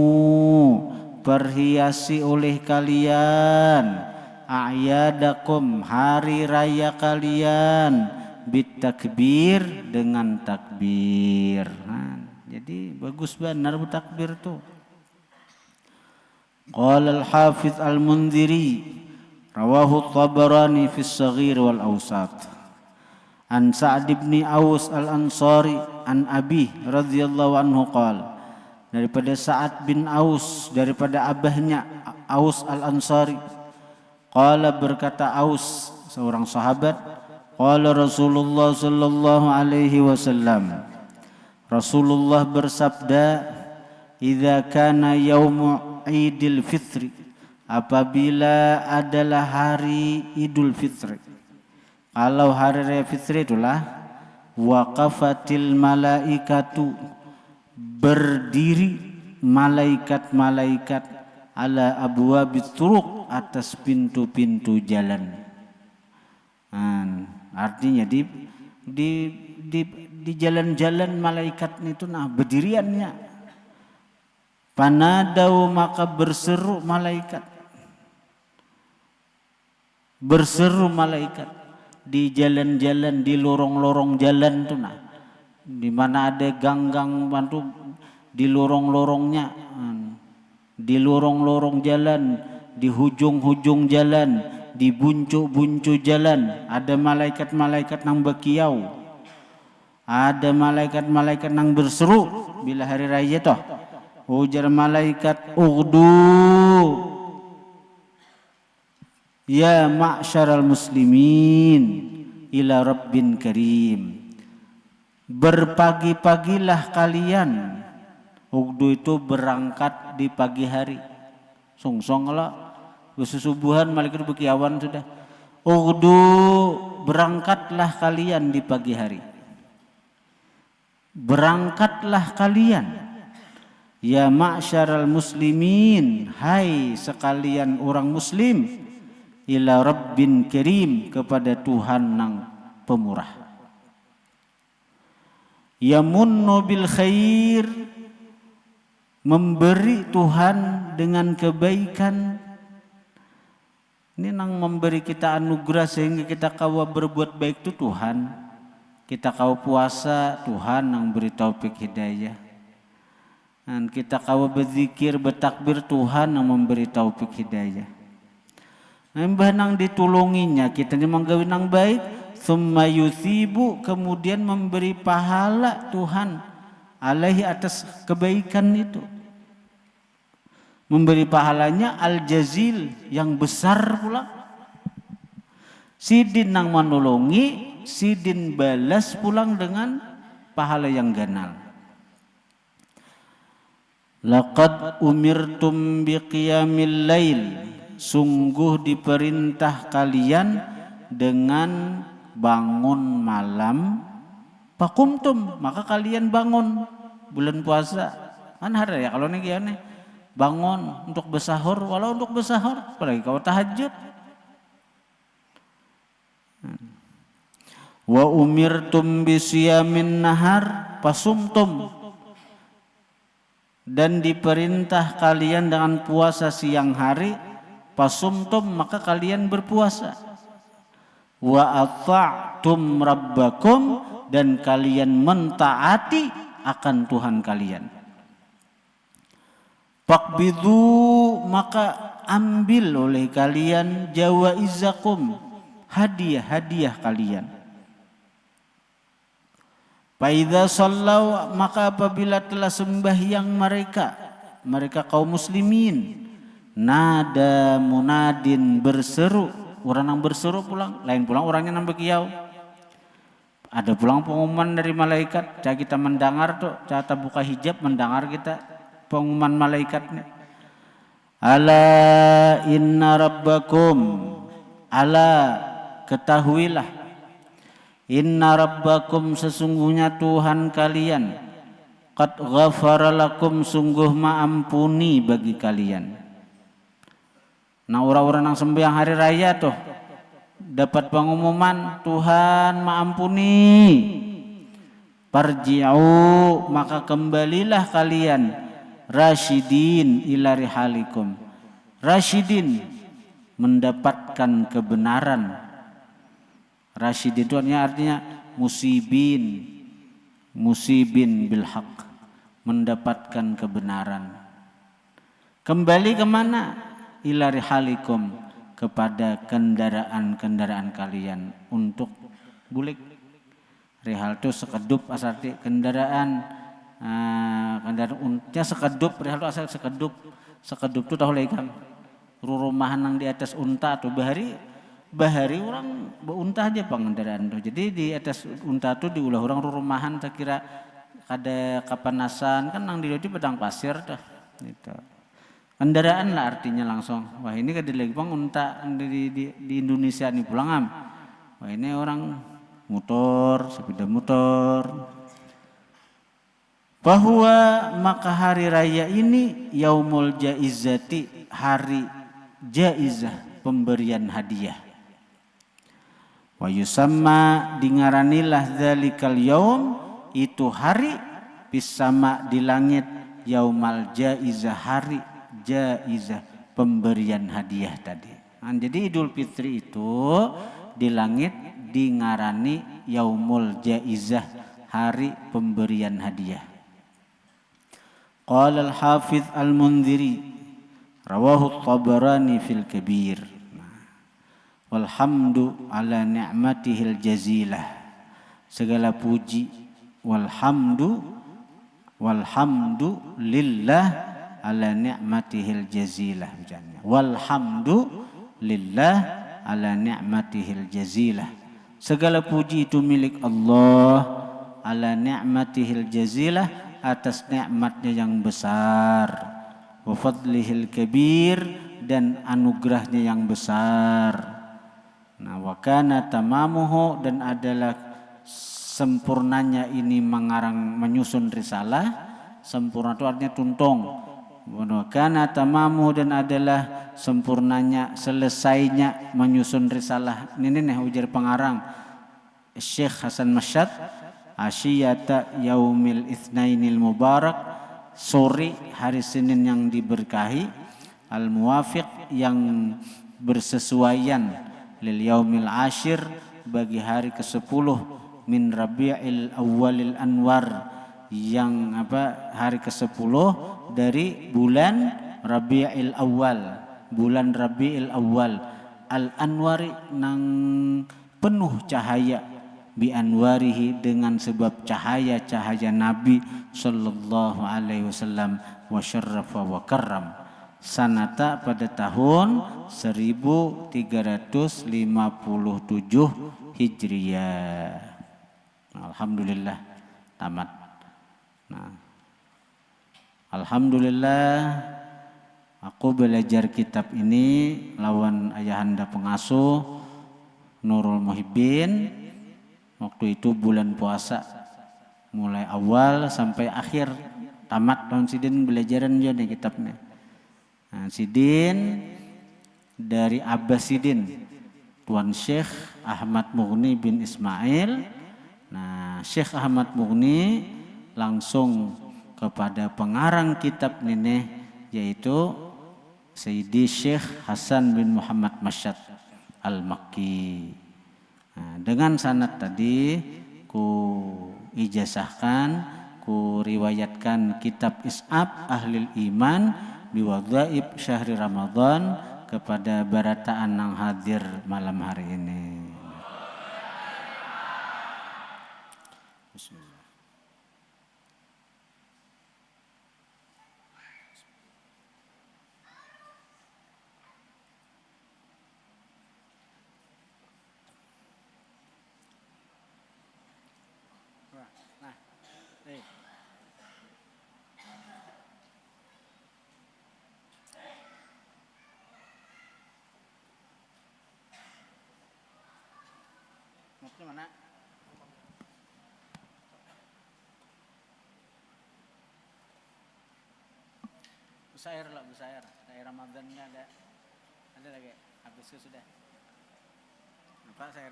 perhiasi oleh kalian, a'yadakum, hari raya kalian, bitakbir, dengan takbir. Jadi bagus benar takbir tuh. Qala al-Hafidz Al-Munziri rawahu Tabarani fi Shaghir wal Awsat. An Sa'd bin Aus Al-Ansari an Abi radhiyallahu anhu qala, daripada Sa'ad bin Aus, daripada abahnya Aus Al-Ansari, qala, berkata Aus, seorang sahabat, qala Rasulullah sallallahu alaihi wasallam, Rasulullah bersabda, idza kana yaumu Idul Fitri, apabila adalah hari Idul Fitri, kalau hari raya fitri itulah, waqafatil malaikatu, berdiri malaikat-malaikat, ala abwabit turuq, atas pintu-pintu jalan. Artinya di jalan-jalan malaikat itu berdiriannya. Panadau, maka berseru malaikat. Berseru malaikat di jalan-jalan, di lorong-lorong jalan itu di mana ada gang-gang bantu, di lorong-lorongnya, di lorong-lorong jalan, di hujung-hujung jalan, di buncuk-buncuk jalan, ada malaikat-malaikat nang bekiau, ada malaikat-malaikat nang berseru bila hari raya toh. Ujar malaikat, ughdu ya ma'syaral muslimin ila rabbin karim, berpagi-pagilah kalian. Ughdu itu berangkat di pagi hari. Songsong lah kesusubuhan malaikat bekiawan sudah. Ughdu, berangkatlah kalian di pagi hari. Berangkatlah kalian Ya ma'syaral muslimin, hai sekalian orang muslim, ila rabbin karim, kepada Tuhan nang pemurah. Yamunnu bil khair, memberi Tuhan dengan kebaikan. Ini nang memberi kita anugerah sehingga kita kawa berbuat baik itu Tuhan. Kita kawa puasa, Tuhan nang beri taufik hidayah. Dan kita kawa berzikir, bertakbir, Tuhan yang memberi taufik hidayah. Mbah nang ditulunginya, kita ni menggawi nang baik, summa yusibu, kemudian memberi pahala Tuhan alaihi, atas kebaikan itu. Memberi pahalanya al-jazil, yang besar pula. Sidin nang menolongi, sidin balas pulang dengan pahala yang ganal. Laqad umirtum biqiyamil lail, sungguh diperintah kalian dengan bangun malam. Fakumtum, maka kalian bangun bulan puasa. Kan hari ya kalau nih bangun untuk bersahur, walau untuk bersahur, apalagi kalau tahajud. Wa umirtum bisiyamin nahar fasumtum, dan diperintah kalian dengan puasa siang hari, fasumtum, maka kalian berpuasa. Wa ata'tum rabbakum, dan kalian mentaati akan Tuhan kalian. Faqbidu, maka ambil oleh kalian jawaizakum, hadiah-hadiah kalian. Faidza sallau, maka apabila telah sembahyang mereka kaum muslimin, nada munadin, berseru, orang yang berseru pulang, lain pulang orangnya nambah kiau. Ada pulang pengumuman dari malaikat, cara kita mendengar tuh, cara buka hijab mendengar kita pengumuman malaikatnya. Ala inna rabbakum, ala ketahuilah, inna rabbakum, sesungguhnya Tuhan kalian, qad ghafara lakum, sungguh maampuni bagi kalian. Nah orang-orang yang sembahyang hari raya tuh dapat pengumuman Tuhan maampuni. Parji'u, maka kembalilah kalian, rasyidin ila rihalikum, rasyidin, mendapatkan kebenaran. Rasyid itu artinya musibin bil haq, mendapatkan kebenaran. Kembali kemana? Ila rihalikum, kepada kendaraan-kendaraan kalian untuk bulik. Rihal itu sekedup, asarti kendaraan, kendaraan untnya sekedup. Rihal itu asal sekedup. Sekedup itu tahu lagi kan? Rumahan yang di atas unta atau bahari orang unta aja pengendaraan tuh. Jadi di atas unta tuh diulah orang rumahan, tak kira ada kapanasan kan nang di padang pasir tuh. Gitu. Kendaraan lah artinya langsung. Wah ini kan lagi bang unta di Indonesia nih pulang am. Wah ini orang motor, sepeda motor. Bahwa maka hari raya ini yaumul jaizati, hari jaizah, pemberian hadiah. Wa yusamma, dingaranilah dzalikal yaum, itu hari, bisama, di langit, yaumal jaizah, hari jaizah, pemberian hadiah tadi. Nah, jadi Idul Fitri itu di langit dingarani yaumul jaizah, hari pemberian hadiah. Qala al-Hafiz al-Mundhiri, rawahu at-Tabarani fil Kabir. Walhamdu ala ni'matihil jazilah, segala puji, walhamdu lillah ala ni'matihil jazilah, walhamdu lillah ala ni'matihil jazilah, segala puji itu milik Allah, ala ni'matihil jazilah, atas nikmatnya yang besar, wa fadlihil kabir, dan anugerahnya yang besar. Nah, wa kana tamamuhu, dan adalah sempurnanya ini menyusun risalah, sempurna itu artinya tuntung. Kana tamamu dan adalah sempurnanya, selesainya menyusun risalah. Ini nih ujar pengarang Syekh Hasan Masyad, asyiyata yaumil itsnainil mubarak, sore hari Senin yang diberkahi, al muwafiq yang bersesuaian, lil yaumil ashir bagi hari ke-10, min rabi'il awwalil anwar yang hari ke-10 dari bulan Rabi'il Awal, bulan Rabi'il Awal, al anwari nang penuh cahaya, bi anwarihi dengan sebab cahaya-cahaya Nabi sallallahu alaihi wasallam, wa syarrafa wa karram, sanata pada tahun 1357 Hijriyah. Alhamdulillah tamat. Nah, alhamdulillah aku belajar kitab ini lawan ayahanda pengasuh Nurul Muhibbin. Waktu itu bulan puasa, mulai awal sampai akhir tamat tahun sidin belajaran aja nih kitabnya. Nah, sidin dari Abbasidin Tuan Syekh Ahmad Mughni bin Ismail. Nah, Syekh Ahmad Mughni langsung kepada pengarang kitab ini, yaitu Sayyidi Syekh Hasan bin Muhammad Masyad Al-Makki. Nah, dengan sanad tadi ku ijazahkan, ku riwayatkan kitab Is'ab Ahlil Iman biwadhaib syahri Ramadan kepada barataan yang hadir malam hari ini. Bismillah. Mana? Busair lah, busair. Saya Ramadannya ada lagi. Habis itu sudah. Apa sair?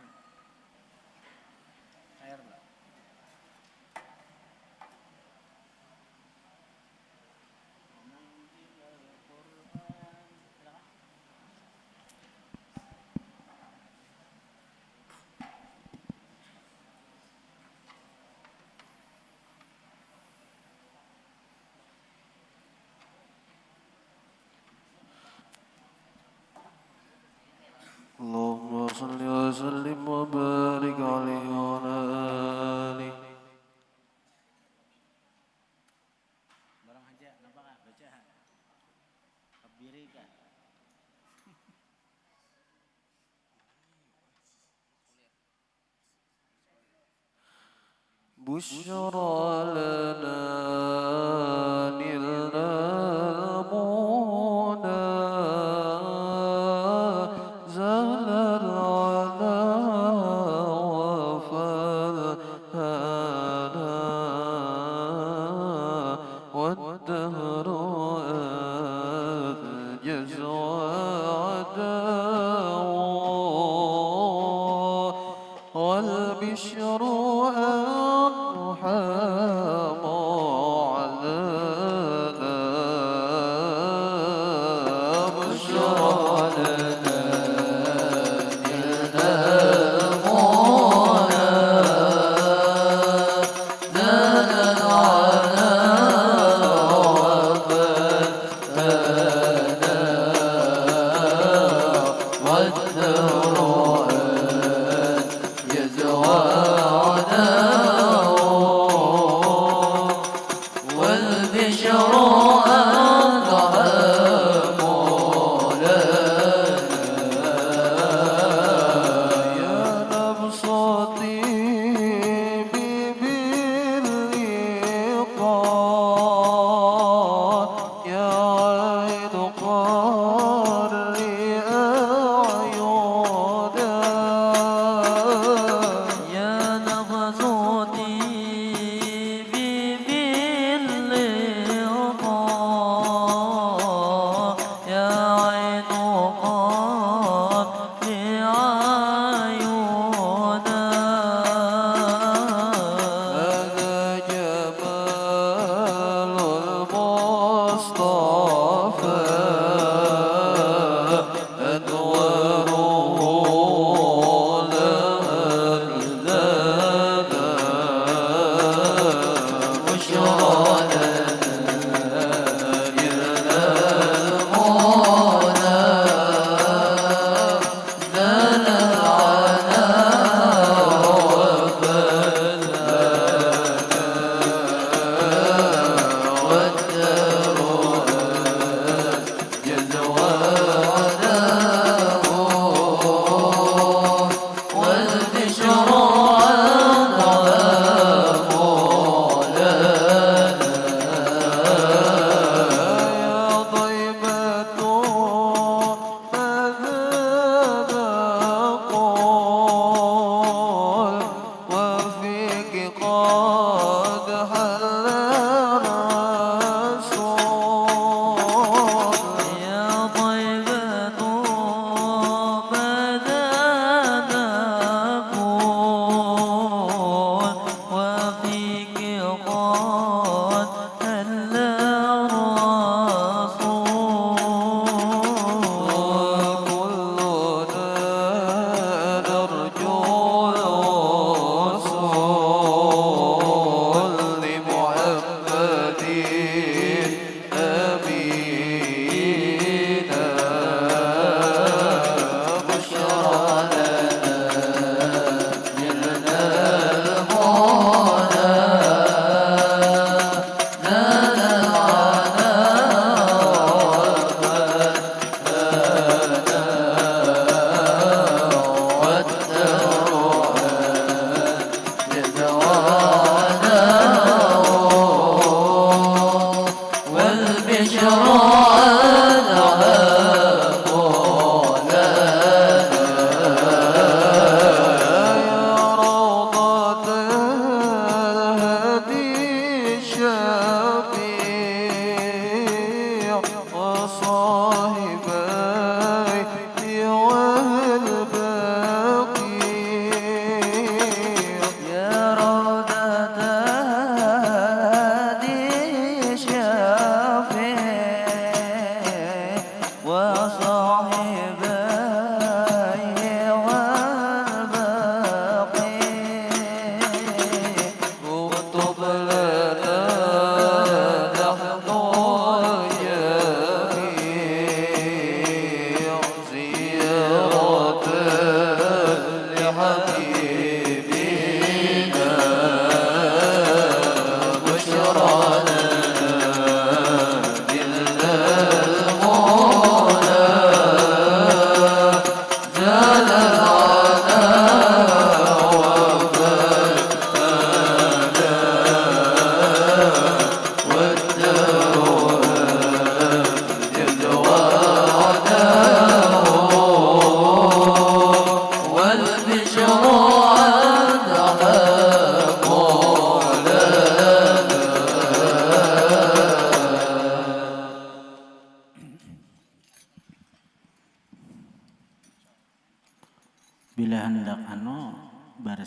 Sair lah. Allahumma salli wa sallim wa barik alaihi wa ala alihi. Barang aja, nampak baca. Kabiri kan. Busyra lana nilna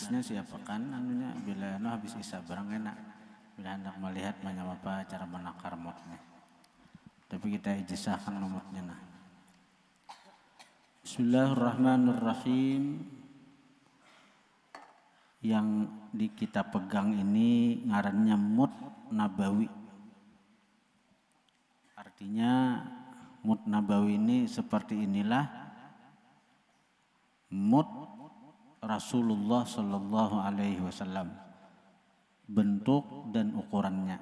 tulisnya siapa kan anunya bila habis isya barang enak bila hendak melihat macam apa cara menakar mutnya. Tapi kita ijazahkan nomornya nah. Bismillahirrahmanirrahim. Yang di kita pegang ini ngarannya mut nabawi. Artinya mut nabawi ini seperti inilah mut Rasulullah Sallallahu Alaihi Wasallam, bentuk dan ukurannya.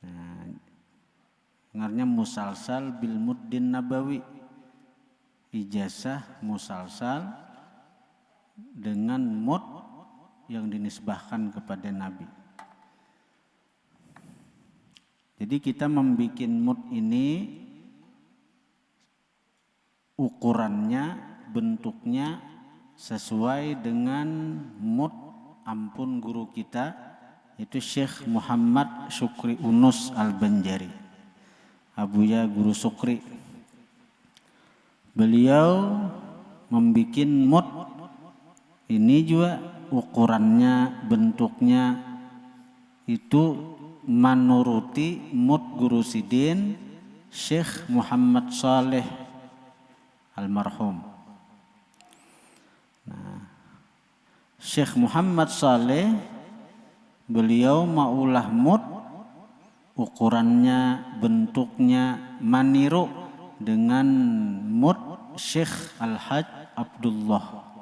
Nah, ngarannya musalsal bil muddin nabawi, ijazah musalsal dengan mud yang dinisbahkan kepada Nabi. Jadi kita membuat mud ini ukurannya, bentuknya sesuai dengan mud ampun guru kita, yaitu Syekh Muhammad Syukri Unus Al-Banjari, Abuya Guru Syukri. Beliau membuat mud ini juga ukurannya, bentuknya itu menuruti mud Guru Sidin Syekh Muhammad Saleh almarhum. Nah, Syekh Muhammad Saleh beliau maulah mud ukurannya, bentuknya maniru dengan mud Syekh Al-Hajj Abdullah.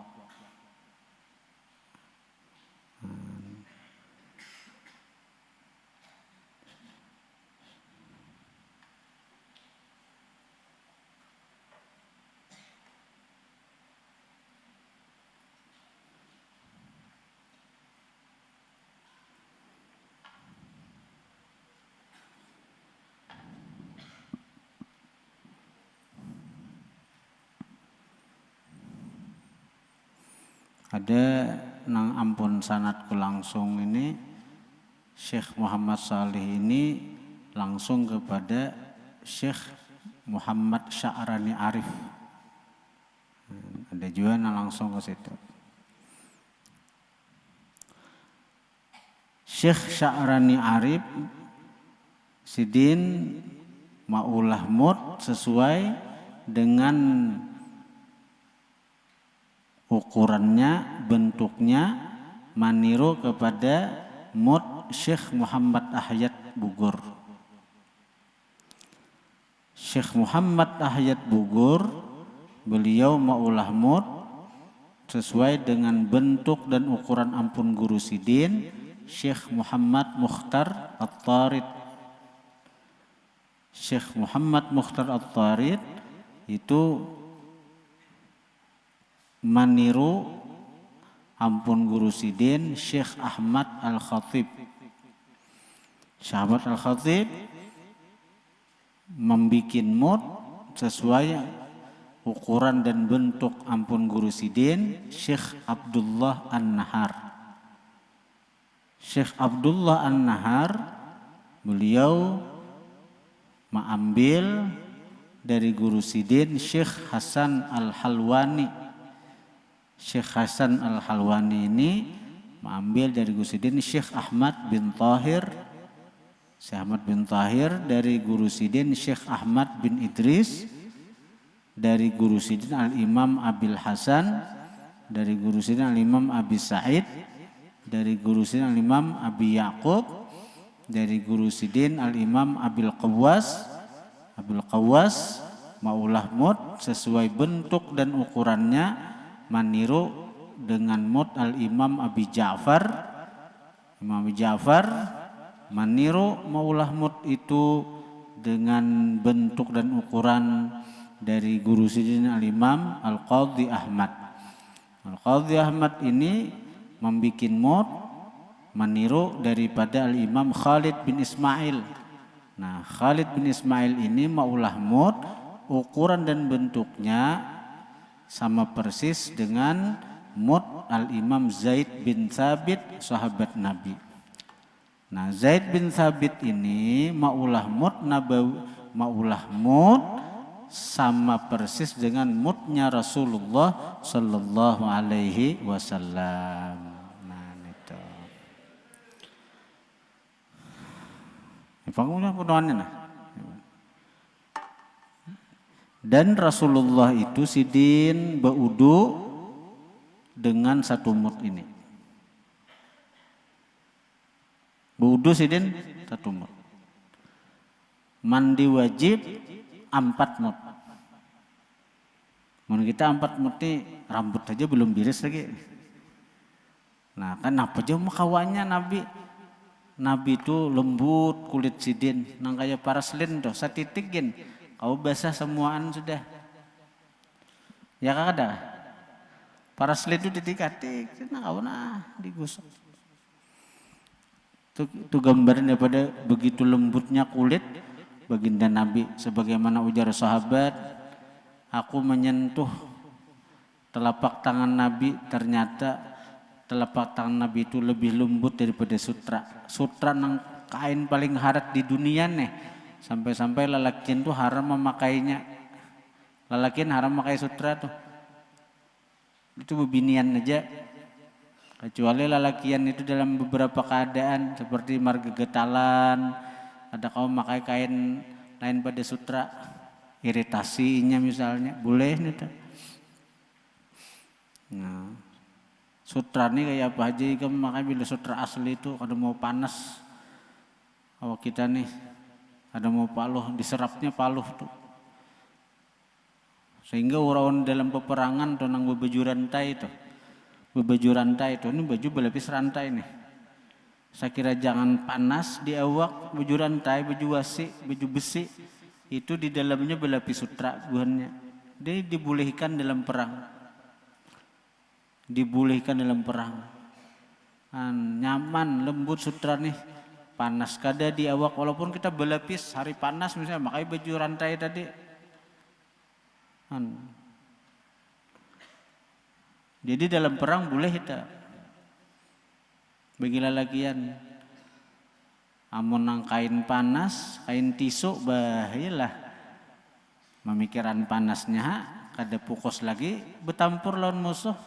Ada nang ampun sanadku langsung ini Syekh Muhammad Saleh ini langsung kepada Syekh Muhammad Sya'rani Arif. Ada juga nang langsung ke situ. Syekh Sya'rani Arif Sidin maulah mud sesuai dengan ukurannya, bentuknya maniru kepada mud Syekh Muhammad Ahyad Bugur. Syekh Muhammad Ahyad Bugur beliau maulah mud sesuai dengan bentuk dan ukuran ampun guru Sidin Syekh Muhammad Mukhtar At-Tarid. Syekh Muhammad Mukhtar At-Tarid itu maniru ampun guru Sidin Syekh Ahmad Al-Khatib. Syekh Ahmad Al-Khatib membikin mud sesuai ukuran dan bentuk ampun guru Sidin Syekh Abdullah An-Nahar. Syekh Abdullah An-Nahar beliau mengambil dari guru Sidin Syekh Hasan Al-Halwani. Syekh Hasan Al-Halwani ini mengambil dari Guru Sidin Syekh Ahmad bin Tahir. Syekh Ahmad bin Tahir dari Guru Sidin Syekh Ahmad bin Idris, dari Guru Sidin Al-Imam Abil Hasan, dari Guru Sidin Al-Imam Abi Sa'id, dari Guru Sidin Al-Imam Abi Yaqub, dari Guru Sidin Al-Imam Abil Qawas maulah mud sesuai bentuk dan ukurannya maniru dengan mud Al-Imam Abi Ja'far. Imam Abi Ja'far maniru maulah mud itu dengan bentuk dan ukuran dari Guru Sidin Al-Imam Al-Qadhi Ahmad. Al-Qadhi Ahmad ini membuat mud maniru daripada Al-Imam Khalid bin Ismail. Nah, Khalid bin Ismail ini maulah mud ukuran dan bentuknya sama persis dengan mud Al-Imam Zaid bin Thabit sahabat Nabi. Nah, Zaid bin Thabit ini maulah mud nabawi, maulah mud sama persis dengan moodnya Rasulullah Sallallahu Alaihi Wasallam. Nah itu. Panggungnya pedoannya nah. Dan Rasulullah itu sidin baudu dengan satu mood ini. Baudu sidin satu mood. Mandi wajib 4 mood. Menurut kita 4 mood nih rambut aja belum beres lagi. Nah kan apa aja kawannya Nabi. Nabi itu lembut kulit sidin. Nang kayak paraslin tuh satitikin. Kau basah semuaan sudah. Ya kak ada. Paraslin itu titik-titik. Nah kau digosok. Itu gambaran daripada begitu lembutnya kulit baginda Nabi, sebagaimana ujar sahabat, aku menyentuh telapak tangan Nabi, ternyata telapak tangan Nabi itu lebih lembut daripada sutra. Sutra nang kain paling harat di dunia nih, sampai-sampai lelakian tuh haram memakainya. Lelakian haram memakai sutra tuh, itu bebinian aja. Kecuali lelakian itu dalam beberapa keadaan seperti marga getalan, ada kaum pakai kain lain pada sutra, iritasinya misalnya, boleh nih. Nah, sutra nih kayak apa aja, kamu makanya bila sutra asli itu kalau mau panas, awak kita nih, ada mau paluh, diserapnya paluh tuh. Sehingga orang dalam peperangan tuh nang bebaju rantai itu, ini baju berlapis rantai nih. Saya kira jangan panas di awak, baju rantai, baju wasi, baju besi, itu di dalamnya berlapis sutra buahnya. Dia dibolehkan dalam perang. Nyaman, lembut sutra nih. Panas kada di awak, walaupun kita berlapis hari panas misalnya, makanya baju rantai tadi. Jadi dalam perang boleh kita. Bagi lelakian, amun nang kain panas, kain tisu bahayalah. Memikiran panasnya, kada pukos lagi, betampur lawan musuh.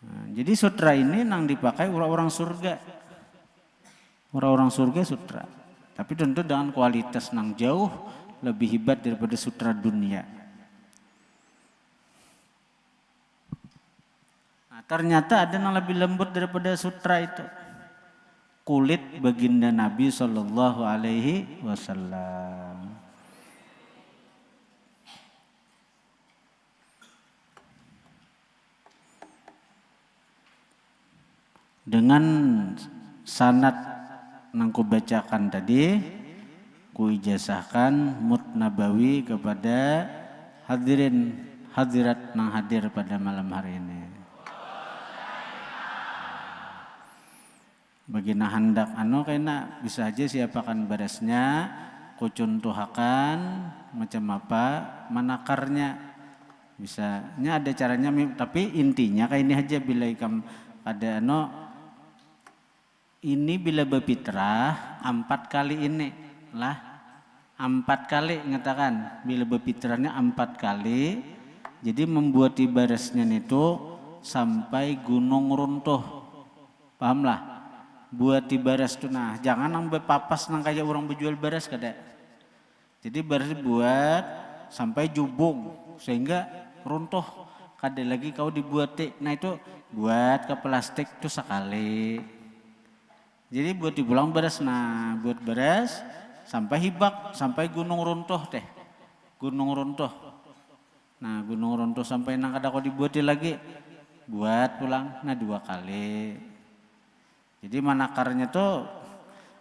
Nah, jadi sutra ini nang dipakai orang-orang surga. Orang-orang surga sutra. Tapi tentu dengan kualitas nang jauh lebih hebat daripada sutra dunia. Ternyata ada yang lebih lembut daripada sutra itu. Kulit baginda Nabi Sallallahu Alaihi Wasallam. Dengan sanad yang kubacakan tadi, kuijazahkan mut nabawi kepada hadirat yang hadir pada malam hari ini. Bagina hendak kena bisa aja siapakan barasnya, kucuntuhakan macam apa menakarnya, bisanya ada caranya, tapi intinya kayak ini aja bila ikam ada ini bila berfitrah 4 kali ini lah, 4 kali ngatakan bila berfitrahnya 4 kali, jadi membuat ibarasnya itu sampai gunung runtuh, pahamlah. Buat di baras tuh, nah jangan nang bepapas nang kayak orang berjual baras kada. Jadi baras buat sampai jubung sehingga runtuh, kada lagi kau dibuat. Nah itu buat ke plastik tuh sekali. Jadi buat dipulang baras, nah buat baras sampai hibak, sampai gunung runtuh teh, gunung runtuh. Nah gunung runtuh sampai nang kada kau dibuat lagi, buat pulang, nah 2 kali. Jadi manakarnya tuh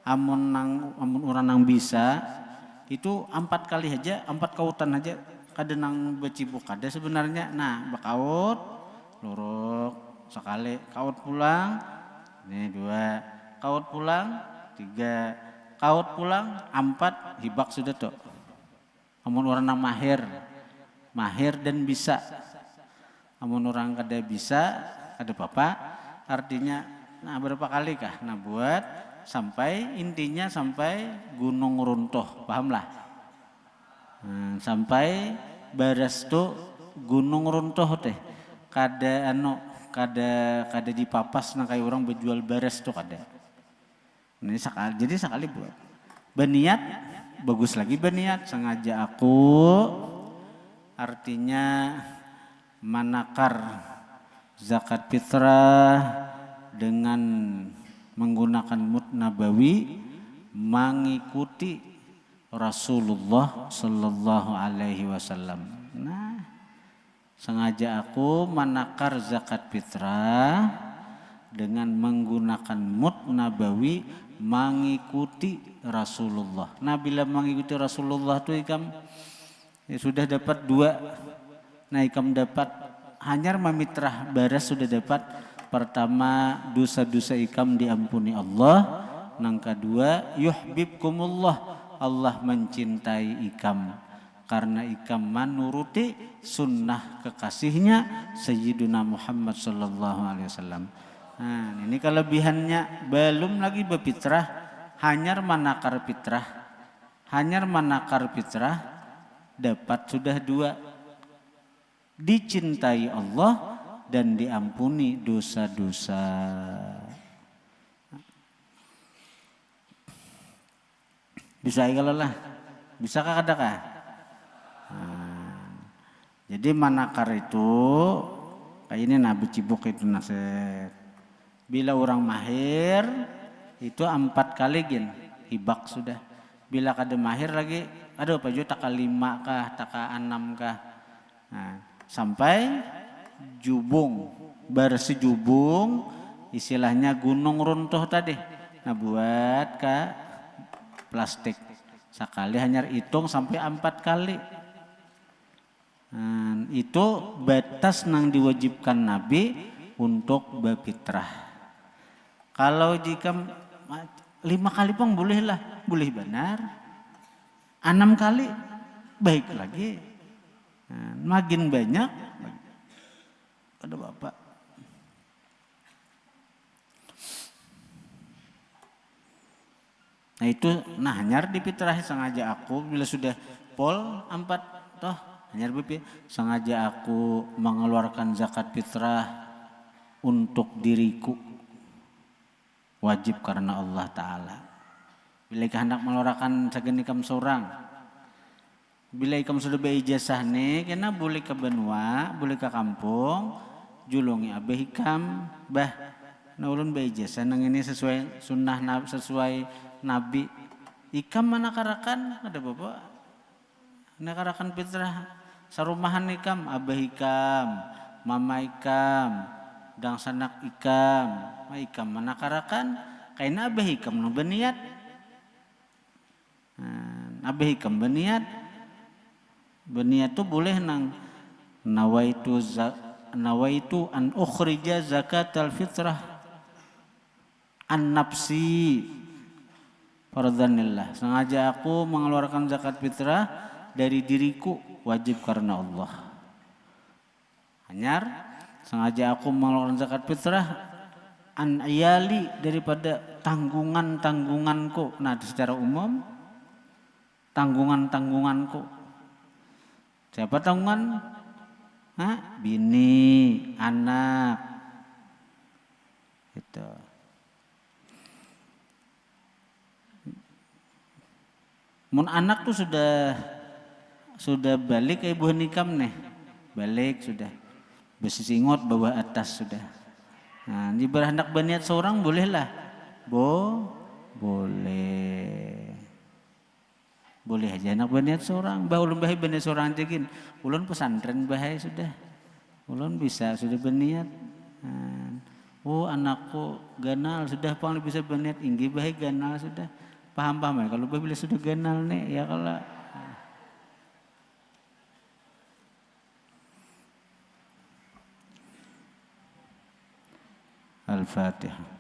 amun orang nang bisa itu 4 kali aja, 4 kautan aja, kada nang becibuk kada sebenarnya. Nah bakaut luruk sekali, kaut pulang ini 2, kaut pulang 3, kaut pulang 4, hibak sudah tuh. Amun orang nang mahir dan bisa. Amun orang kada bisa kada apa-apa, artinya nah berapa kali kah? Nah buat sampai intinya sampai gunung runtuh, pahamlah. Sampai beres tuh gunung runtuh teh. Kada dipapas na kayak orang berjual beres tuh kada. Ini sekali buat. Berniat bagus lagi berniat sengaja aku artinya menakar zakat fitrah dengan menggunakan mud nabawi mengikuti Rasulullah Sallallahu Alaihi Wasallam. Nah, sengaja aku menakar zakat fitrah dengan menggunakan mud nabawi mengikuti Rasulullah. Nah, bila mengikuti Rasulullah itu ikam sudah dapat dua. Nah, ikam dapat hanyar memitrah baras sudah dapat. Pertama, dosa-dosa ikam diampuni Allah. Yang kedua, yuhibbukumullah, Allah mencintai ikam karena ikam menuruti sunnah kekasihnya Sayyiduna Muhammad sallallahu alaihi wasallam. Nah, ini kelebihannya, belum lagi berfitrah, hanyar manakar fitrah dapat sudah dua, dicintai Allah dan diampuni dosa-dosa. Bisa kalau lah, bisakah kadakah? Jadi manakar itu kayak ini Nabi Cibuk itu nasihat. Bila orang mahir itu 4 kali gin hibak sudah. Bila kada mahir lagi, aduh Pak Jo taka 5 kah, taka 6 kah. Nah, sampai jubung, bersih jubung, istilahnya gunung runtuh tadi. Nah buat kah plastik sekali hanya hitung sampai 4 kali. Itu batas nang diwajibkan Nabi untuk berfitrah. Kalau jika 5 kali pun boleh lah, boleh benar. 6 kali baik lagi. Makin banyak ada Bapak. Nah itu, hanyar difitrahi sengaja aku bila sudah pol 4 toh hanyar sengaja aku mengeluarkan zakat fitrah untuk diriku, wajib karena Allah Ta'ala. Bila hendak mengeluarkan sagen ikam seorang, bila ikam sudah berijazah nih, kena boleh ke benua, boleh ke kampung, julungi abah ikam, bah, nah ulun berijazah nang ini sesuai sunnah sesuai Nabi. Ikam manakarakan ada bapak nakarakan fitrah sarumahan ikam, abah ikam, mama ikam, dang sanak ikam manakarakan kaina abah ikam no berniat. Abah ikam berniat tuh boleh nang nawaitu an ukhrija zakatal fitrah an nafsi fardhanillah, sengaja aku mengeluarkan zakat fitrah dari diriku, wajib karena Allah. Hanyar sengaja aku mengeluarkan zakat fitrah an iyali, daripada tanggunganku. Nah secara umum tanggunganku, siapa tanggungan? Bini, anak itu. Mun anak tuh sudah balik ke ibu nikam nih, balik sudah bersingot bawah atas sudah. Nah, di berhendak berniat seorang bolehlah, boleh aja anak berniat seorang. Ulun bahai berniat seorang aja gin, ulun pesantren bahai sudah, ulun bisa sudah berniat. Anakku ganal sudah paling bisa berniat inggi bahai ganal sudah. Paham ya kalau bila sudah ganal nih ya kalau Al-Fatihah.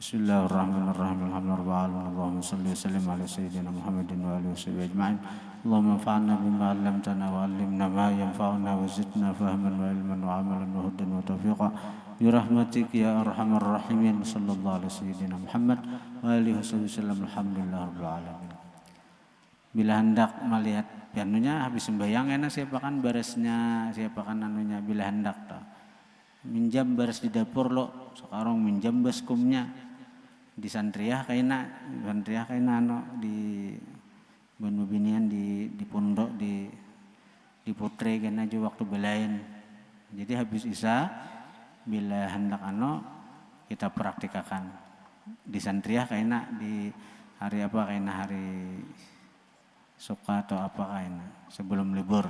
Bismillahirrahmanirrahim. Alhamdulillah. Allahumma salli wa sallim ala sayyidina Muhammadin wa alihi wa sahbihi ajma'in. Allahumma anfa'na bima 'allamtana wa 'allimna ma yanfa'una wa zidna fahman wa ilman wa 'amalan wa hudan wa tawfiqa bi rahmatika ya arhamar rahimin. Sallallahu alaihi sayyidina Muhammad wa alihi wasallam. Alhamdulillah rabbil alamin. Bila hendak melihat anunya habis sembahyang enak siapakan beresnya, siapakan anunya bila hendak toh. Minjam beres di dapur lo, sekarang minjam baskumnya di santriah kaina ano di Banubinian di pondok di Putre kena aja waktu belain. Jadi habis isya bila hendak ano kita praktikakan di santriah kaina di hari apa kaina hari suka atau apa kaina sebelum libur.